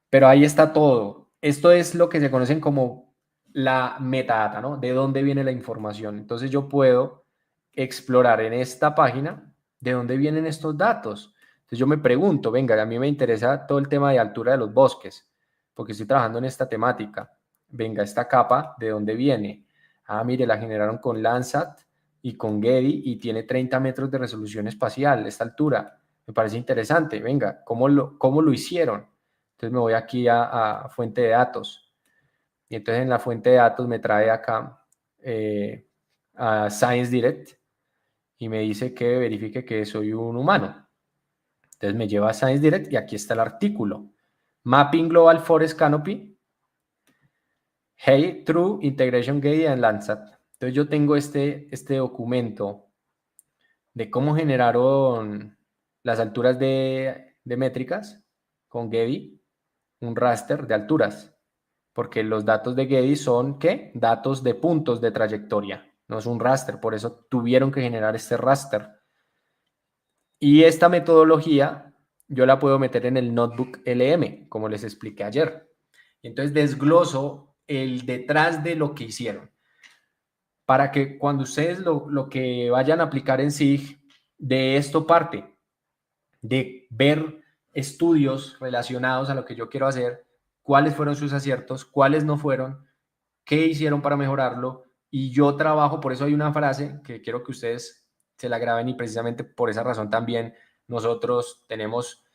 Pero ahí está todo. Esto es lo que se conocen como la metadata, ¿no? De dónde viene la información. Entonces, yo puedo explorar en esta página de dónde vienen estos datos. Entonces yo me pregunto, venga, a mí me interesa todo el tema de altura de los bosques, porque estoy trabajando en esta temática. Venga, esta capa, ¿de dónde viene? Ah, mire, la generaron con Landsat y con Getty y tiene 30 metros de resolución espacial, esta altura. Me parece interesante. Venga, ¿cómo lo hicieron? Entonces me voy aquí a fuente de datos. Y entonces en la fuente de datos me trae acá a Science Direct y me dice que verifique que soy un humano. Entonces me lleva a Science Direct y aquí está el artículo. Mapping Global Forest Canopy. Hey, True Integration Gauge and Landsat. Entonces yo tengo este documento de cómo generaron las alturas de métricas con Getty, un raster de alturas, porque los datos de Getty son, ¿qué? Datos de puntos de trayectoria, no es un raster, por eso tuvieron que generar este raster. Y esta metodología yo la puedo meter en el Notebook LM, como les expliqué ayer. Y entonces desgloso el detrás de lo que hicieron, para que cuando ustedes lo que vayan a aplicar en SIG, de esto parte, de ver estudios relacionados a lo que yo quiero hacer, cuáles fueron sus aciertos, cuáles no fueron, qué hicieron para mejorarlo, y yo trabajo, por eso hay una frase que quiero que ustedes se la graben y precisamente por esa razón también nosotros tenemos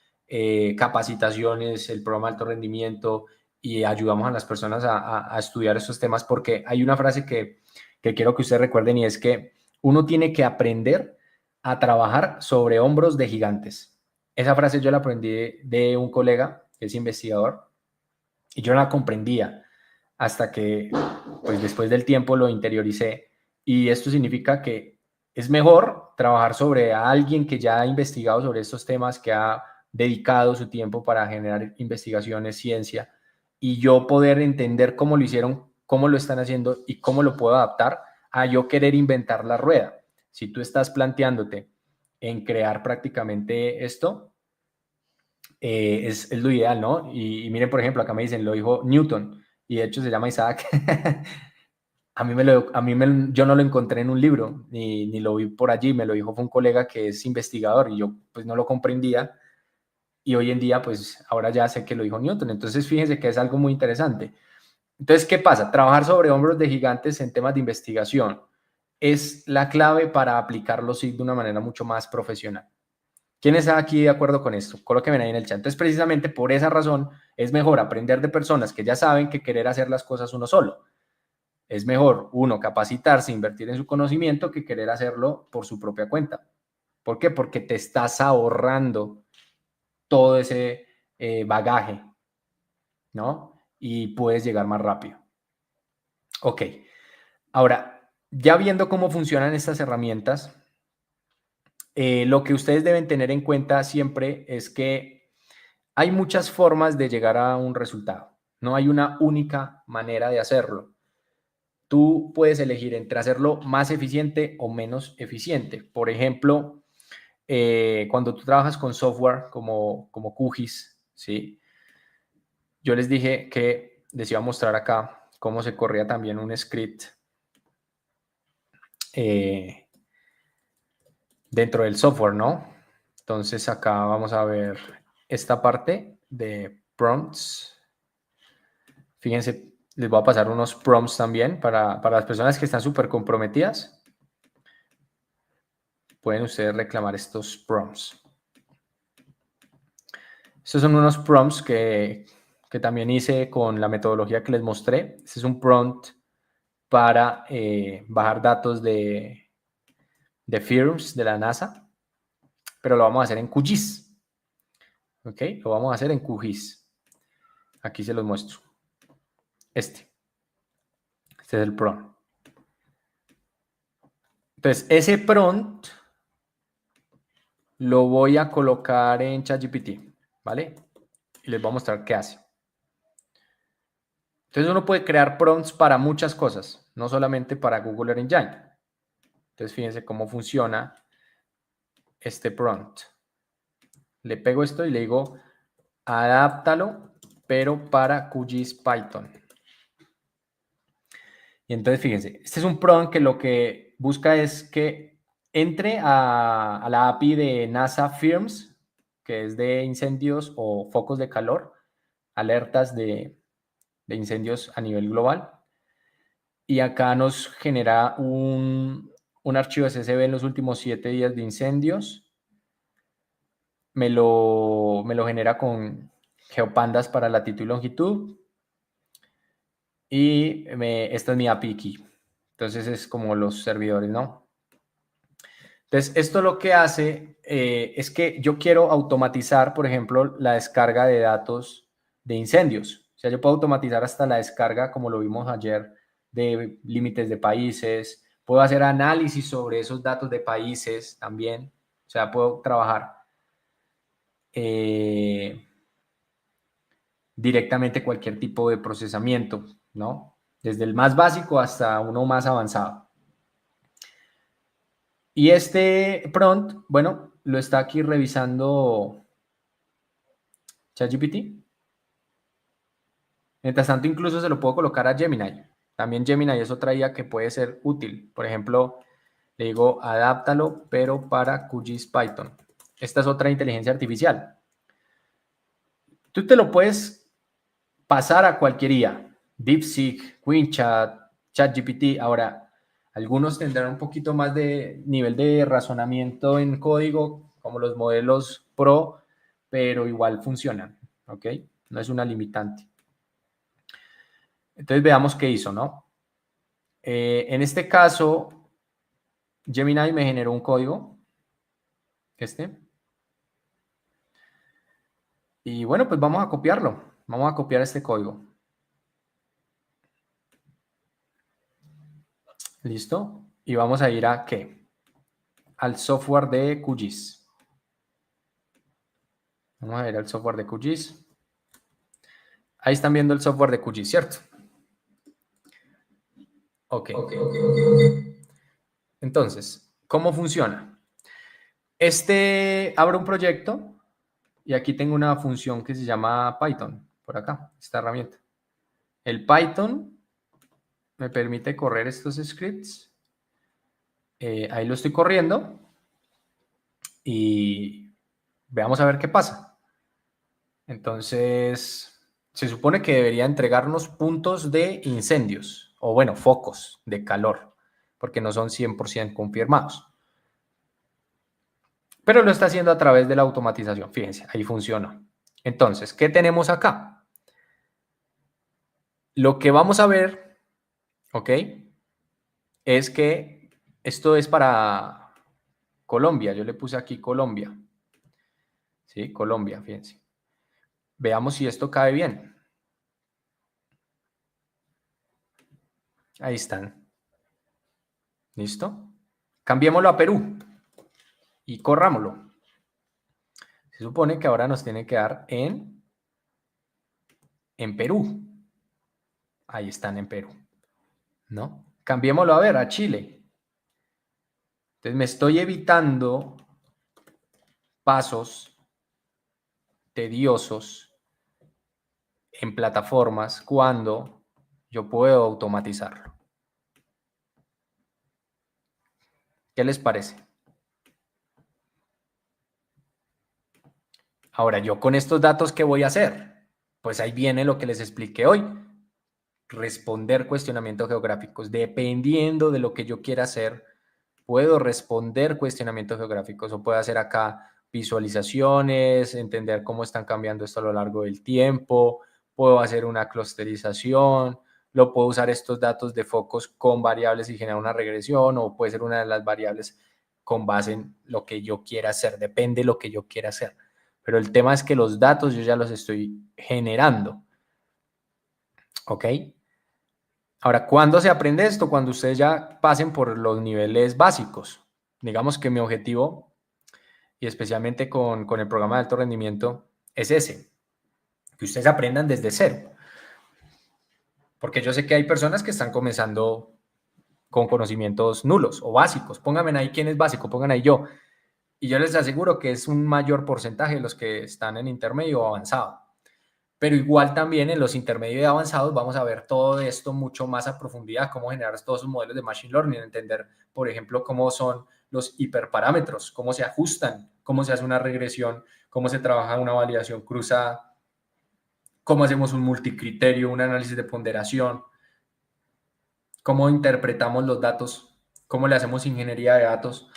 capacitaciones, el programa de alto rendimiento y ayudamos a las personas a estudiar estos temas, porque hay una frase que quiero que ustedes recuerden y es que uno tiene que aprender a trabajar sobre hombros de gigantes. Esa frase yo la aprendí de un colega que es investigador y yo no la comprendía hasta que, pues después del tiempo lo interioricé. Y esto significa que es mejor trabajar sobre alguien que ya ha investigado sobre estos temas, que ha dedicado su tiempo para generar investigaciones, ciencia, y yo poder entender cómo lo hicieron, cómo lo están haciendo y cómo lo puedo adaptar a yo querer inventar la rueda. Si tú estás planteándote en crear prácticamente esto, es lo ideal, ¿no? Y miren, por ejemplo, acá me dicen, lo dijo Newton, y de hecho se llama Isaac. Yo no lo encontré en un libro, ni lo vi por allí, me lo dijo fue un colega que es investigador, y yo pues no lo comprendía, y hoy en día pues ahora ya sé que lo dijo Newton. Entonces fíjense que es algo muy interesante. Entonces, ¿qué pasa? Trabajar sobre hombros de gigantes en temas de investigación es la clave para aplicar los SIG de una manera mucho más profesional. ¿Quién está aquí de acuerdo con esto? Colóquenme ahí en el chat. Entonces, precisamente por esa razón, es mejor aprender de personas que ya saben que querer hacer las cosas uno solo. Es mejor uno capacitarse, invertir en su conocimiento, que querer hacerlo por su propia cuenta. ¿Por qué? Porque te estás ahorrando todo ese bagaje, ¿no? Y puedes llegar más rápido. Ok. Ahora, ya viendo cómo funcionan estas herramientas, lo que ustedes deben tener en cuenta siempre es que hay muchas formas de llegar a un resultado. No hay una única manera de hacerlo. Tú puedes elegir entre hacerlo más eficiente o menos eficiente. Por ejemplo, cuando tú trabajas con software como QGIS, ¿sí? Yo les dije que les iba a mostrar acá cómo se corría también un script dentro del software, ¿no? Entonces acá vamos a ver esta parte de prompts. Fíjense, les voy a pasar unos prompts también para las personas que están súper comprometidas. Pueden ustedes reclamar estos prompts. Estos son unos prompts que también hice con la metodología que les mostré. Este es un prompt para bajar datos de firms de la NASA, pero lo vamos a hacer en QGIS. ¿Ok? Lo vamos a hacer en QGIS. Aquí se los muestro. Este es el prompt. Entonces, ese prompt lo voy a colocar en ChatGPT, ¿vale? Y les voy a mostrar qué hace. Entonces, uno puede crear prompts para muchas cosas, no solamente para Google Earth Engine. Entonces, fíjense cómo funciona este prompt. Le pego esto y le digo, adáptalo, pero para QGIS Python. Y entonces, fíjense, este es un prompt que lo que busca es que entre a la API de NASA Firms, que es de incendios o focos de calor, alertas de incendios a nivel global. Y acá nos genera un archivo SSV en los últimos 7 días de incendios. Me lo genera con GeoPandas para latitud y longitud. Y esta es mi API key. Entonces es como los servidores, ¿no? Entonces esto lo que hace es que yo quiero automatizar, por ejemplo, la descarga de datos de incendios. O sea, yo puedo automatizar hasta la descarga, como lo vimos ayer, de límites de países. Puedo hacer análisis sobre esos datos de países también. O sea, puedo trabajar directamente cualquier tipo de procesamiento, ¿no? Desde el más básico hasta uno más avanzado. Y este prompt, bueno, lo está aquí revisando ChatGPT. Mientras tanto, incluso se lo puedo colocar a Gemini. También Gemini es otra IA que puede ser útil. Por ejemplo, le digo, adáptalo, pero para QGIS Python. Esta es otra inteligencia artificial. Tú te lo puedes pasar a cualquier IA. DeepSeek, QueenChat, ChatGPT. Ahora, algunos tendrán un poquito más de nivel de razonamiento en código, como los modelos Pro, pero igual funcionan, ¿ok? No es una limitante. Entonces veamos qué hizo, ¿no? En este caso, Gemini me generó un código, y bueno, pues vamos a copiarlo. Vamos a copiar este código. ¿Listo? Y vamos a ir a ¿qué? Al software de QGIS. Vamos a ir al software de QGIS. Ahí están viendo el software de QGIS, ¿cierto? Ok. Entonces, ¿cómo funciona? Abro un proyecto y aquí tengo una función que se llama Python, por acá, esta herramienta. El Python me permite correr estos scripts. Ahí lo estoy corriendo y veamos a ver qué pasa. Entonces, se supone que debería entregarnos puntos de incendios, o bueno, focos de calor, porque no son 100% confirmados. Pero lo está haciendo a través de la automatización. Fíjense, ahí funciona. Entonces, ¿qué tenemos acá? Lo que vamos a ver, ¿ok? Es que esto es para Colombia. Yo le puse aquí Colombia. ¿Sí? Colombia, fíjense. Veamos si esto cae bien. Ahí están. ¿Listo? Cambiémoslo a Perú y corrámoslo. Se supone que ahora nos tiene que dar en Perú. Ahí están en Perú, ¿no? Cambiémoslo a ver, a Chile. Entonces me estoy evitando pasos tediosos en plataformas cuando yo puedo automatizarlo. ¿Qué les parece? Ahora, yo con estos datos, ¿qué voy a hacer? Pues ahí viene lo que les expliqué hoy. Responder cuestionamientos geográficos. Dependiendo de lo que yo quiera hacer, puedo responder cuestionamientos geográficos o puedo hacer acá visualizaciones, entender cómo están cambiando esto a lo largo del tiempo, puedo hacer una clusterización, lo puedo usar estos datos de focos con variables y generar una regresión, o puede ser una de las variables con base en lo que yo quiera hacer, depende de lo que yo quiera hacer. Pero el tema es que los datos yo ya los estoy generando. ¿Ok? Ahora, ¿cuándo se aprende esto? Cuando ustedes ya pasen por los niveles básicos. Digamos que mi objetivo, y especialmente con el programa de alto rendimiento, es ese, que ustedes aprendan desde cero. Porque yo sé que hay personas que están comenzando con conocimientos nulos o básicos. Pónganme ahí quién es básico, pongan ahí yo. Y yo les aseguro que es un mayor porcentaje de los que están en intermedio o avanzado. Pero igual también en los intermedios y avanzados vamos a ver todo esto mucho más a profundidad, cómo generar todos esos modelos de Machine Learning, entender, por ejemplo, cómo son los hiperparámetros, cómo se ajustan, cómo se hace una regresión, cómo se trabaja una validación cruzada, cómo hacemos un multicriterio, un análisis de ponderación, cómo interpretamos los datos, cómo le hacemos ingeniería de datos.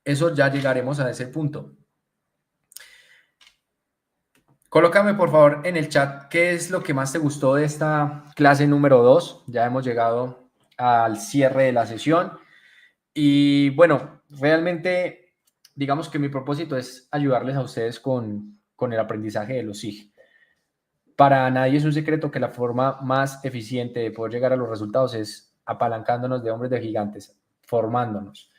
Eso ya llegaremos a ese punto. Colócame por favor en el chat qué es lo que más te gustó de esta clase número 2. Ya hemos llegado al cierre de la sesión y bueno, realmente digamos que mi propósito es ayudarles a ustedes con el aprendizaje de los SIG. Para nadie es un secreto que la forma más eficiente de poder llegar a los resultados es apalancándonos de hombres de gigantes, formándonos.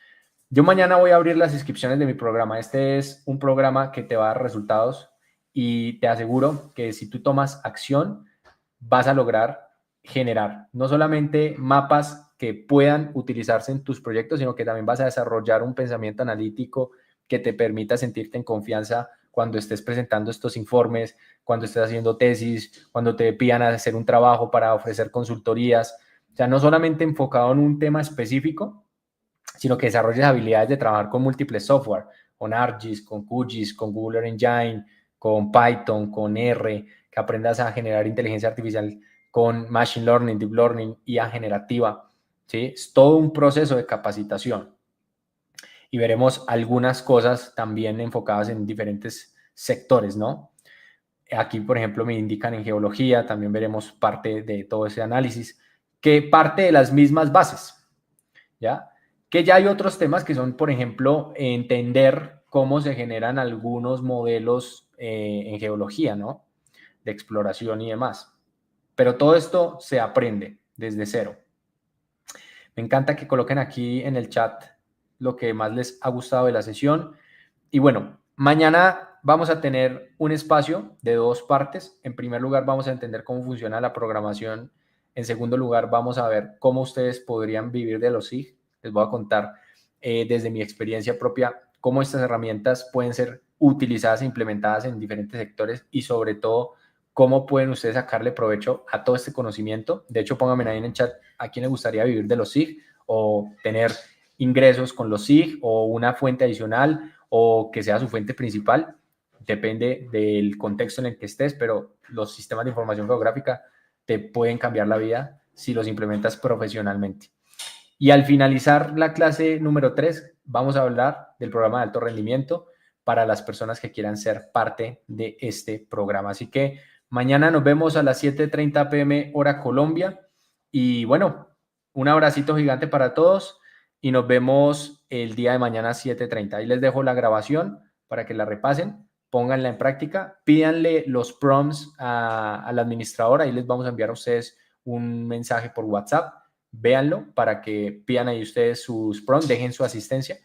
Yo mañana voy a abrir las inscripciones de mi programa. Este es un programa que te va a dar resultados y te aseguro que si tú tomas acción, vas a lograr generar no solamente mapas que puedan utilizarse en tus proyectos, sino que también vas a desarrollar un pensamiento analítico que te permita sentirte en confianza cuando estés presentando estos informes, cuando estés haciendo tesis, cuando te pidan hacer un trabajo para ofrecer consultorías. O sea, no solamente enfocado en un tema específico, sino que desarrolles habilidades de trabajar con múltiples software, con ArcGIS, con QGIS, con Google Earth Engine, con Python, con R, que aprendas a generar inteligencia artificial con Machine Learning, Deep Learning, IA generativa, ¿sí? Es todo un proceso de capacitación. Y veremos algunas cosas también enfocadas en diferentes sectores, ¿no? Aquí, por ejemplo, me indican en geología, también veremos parte de todo ese análisis, que parte de las mismas bases, ¿ya? Que ya hay otros temas que son, por ejemplo, entender cómo se generan algunos modelos en geología, ¿no? De exploración y demás. Pero todo esto se aprende desde cero. Me encanta que coloquen aquí en el chat lo que más les ha gustado de la sesión. Y bueno, mañana vamos a tener un espacio de 2 partes. En primer lugar, vamos a entender cómo funciona la programación. En segundo lugar, vamos a ver cómo ustedes podrían vivir de los SIG. Les voy a contar desde mi experiencia propia cómo estas herramientas pueden ser utilizadas e implementadas en diferentes sectores y sobre todo cómo pueden ustedes sacarle provecho a todo este conocimiento. De hecho, pónganme ahí en el chat a quién le gustaría vivir de los SIG o tener ingresos con los SIG o una fuente adicional o que sea su fuente principal. Depende del contexto en el que estés, pero los sistemas de información geográfica te pueden cambiar la vida si los implementas profesionalmente. Y al finalizar la clase número 3, vamos a hablar del programa de alto rendimiento para las personas que quieran ser parte de este programa. Así que mañana nos vemos a las 7:30 p.m. hora Colombia. Y bueno, un abracito gigante para todos y nos vemos el día de mañana a 7:30. Ahí les dejo la grabación para que la repasen, pónganla en práctica, pídanle los prompts al administrador. Ahí les vamos a enviar a ustedes un mensaje por WhatsApp. Véanlo para que pidan ahí ustedes sus prompts, dejen su asistencia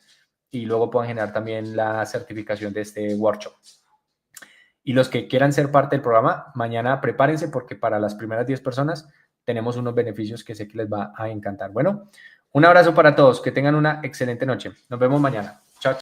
y luego puedan generar también la certificación de este workshop. Y los que quieran ser parte del programa, mañana prepárense porque para las primeras 10 personas tenemos unos beneficios que sé que les va a encantar. Bueno, un abrazo para todos, que tengan una excelente noche. Nos vemos mañana.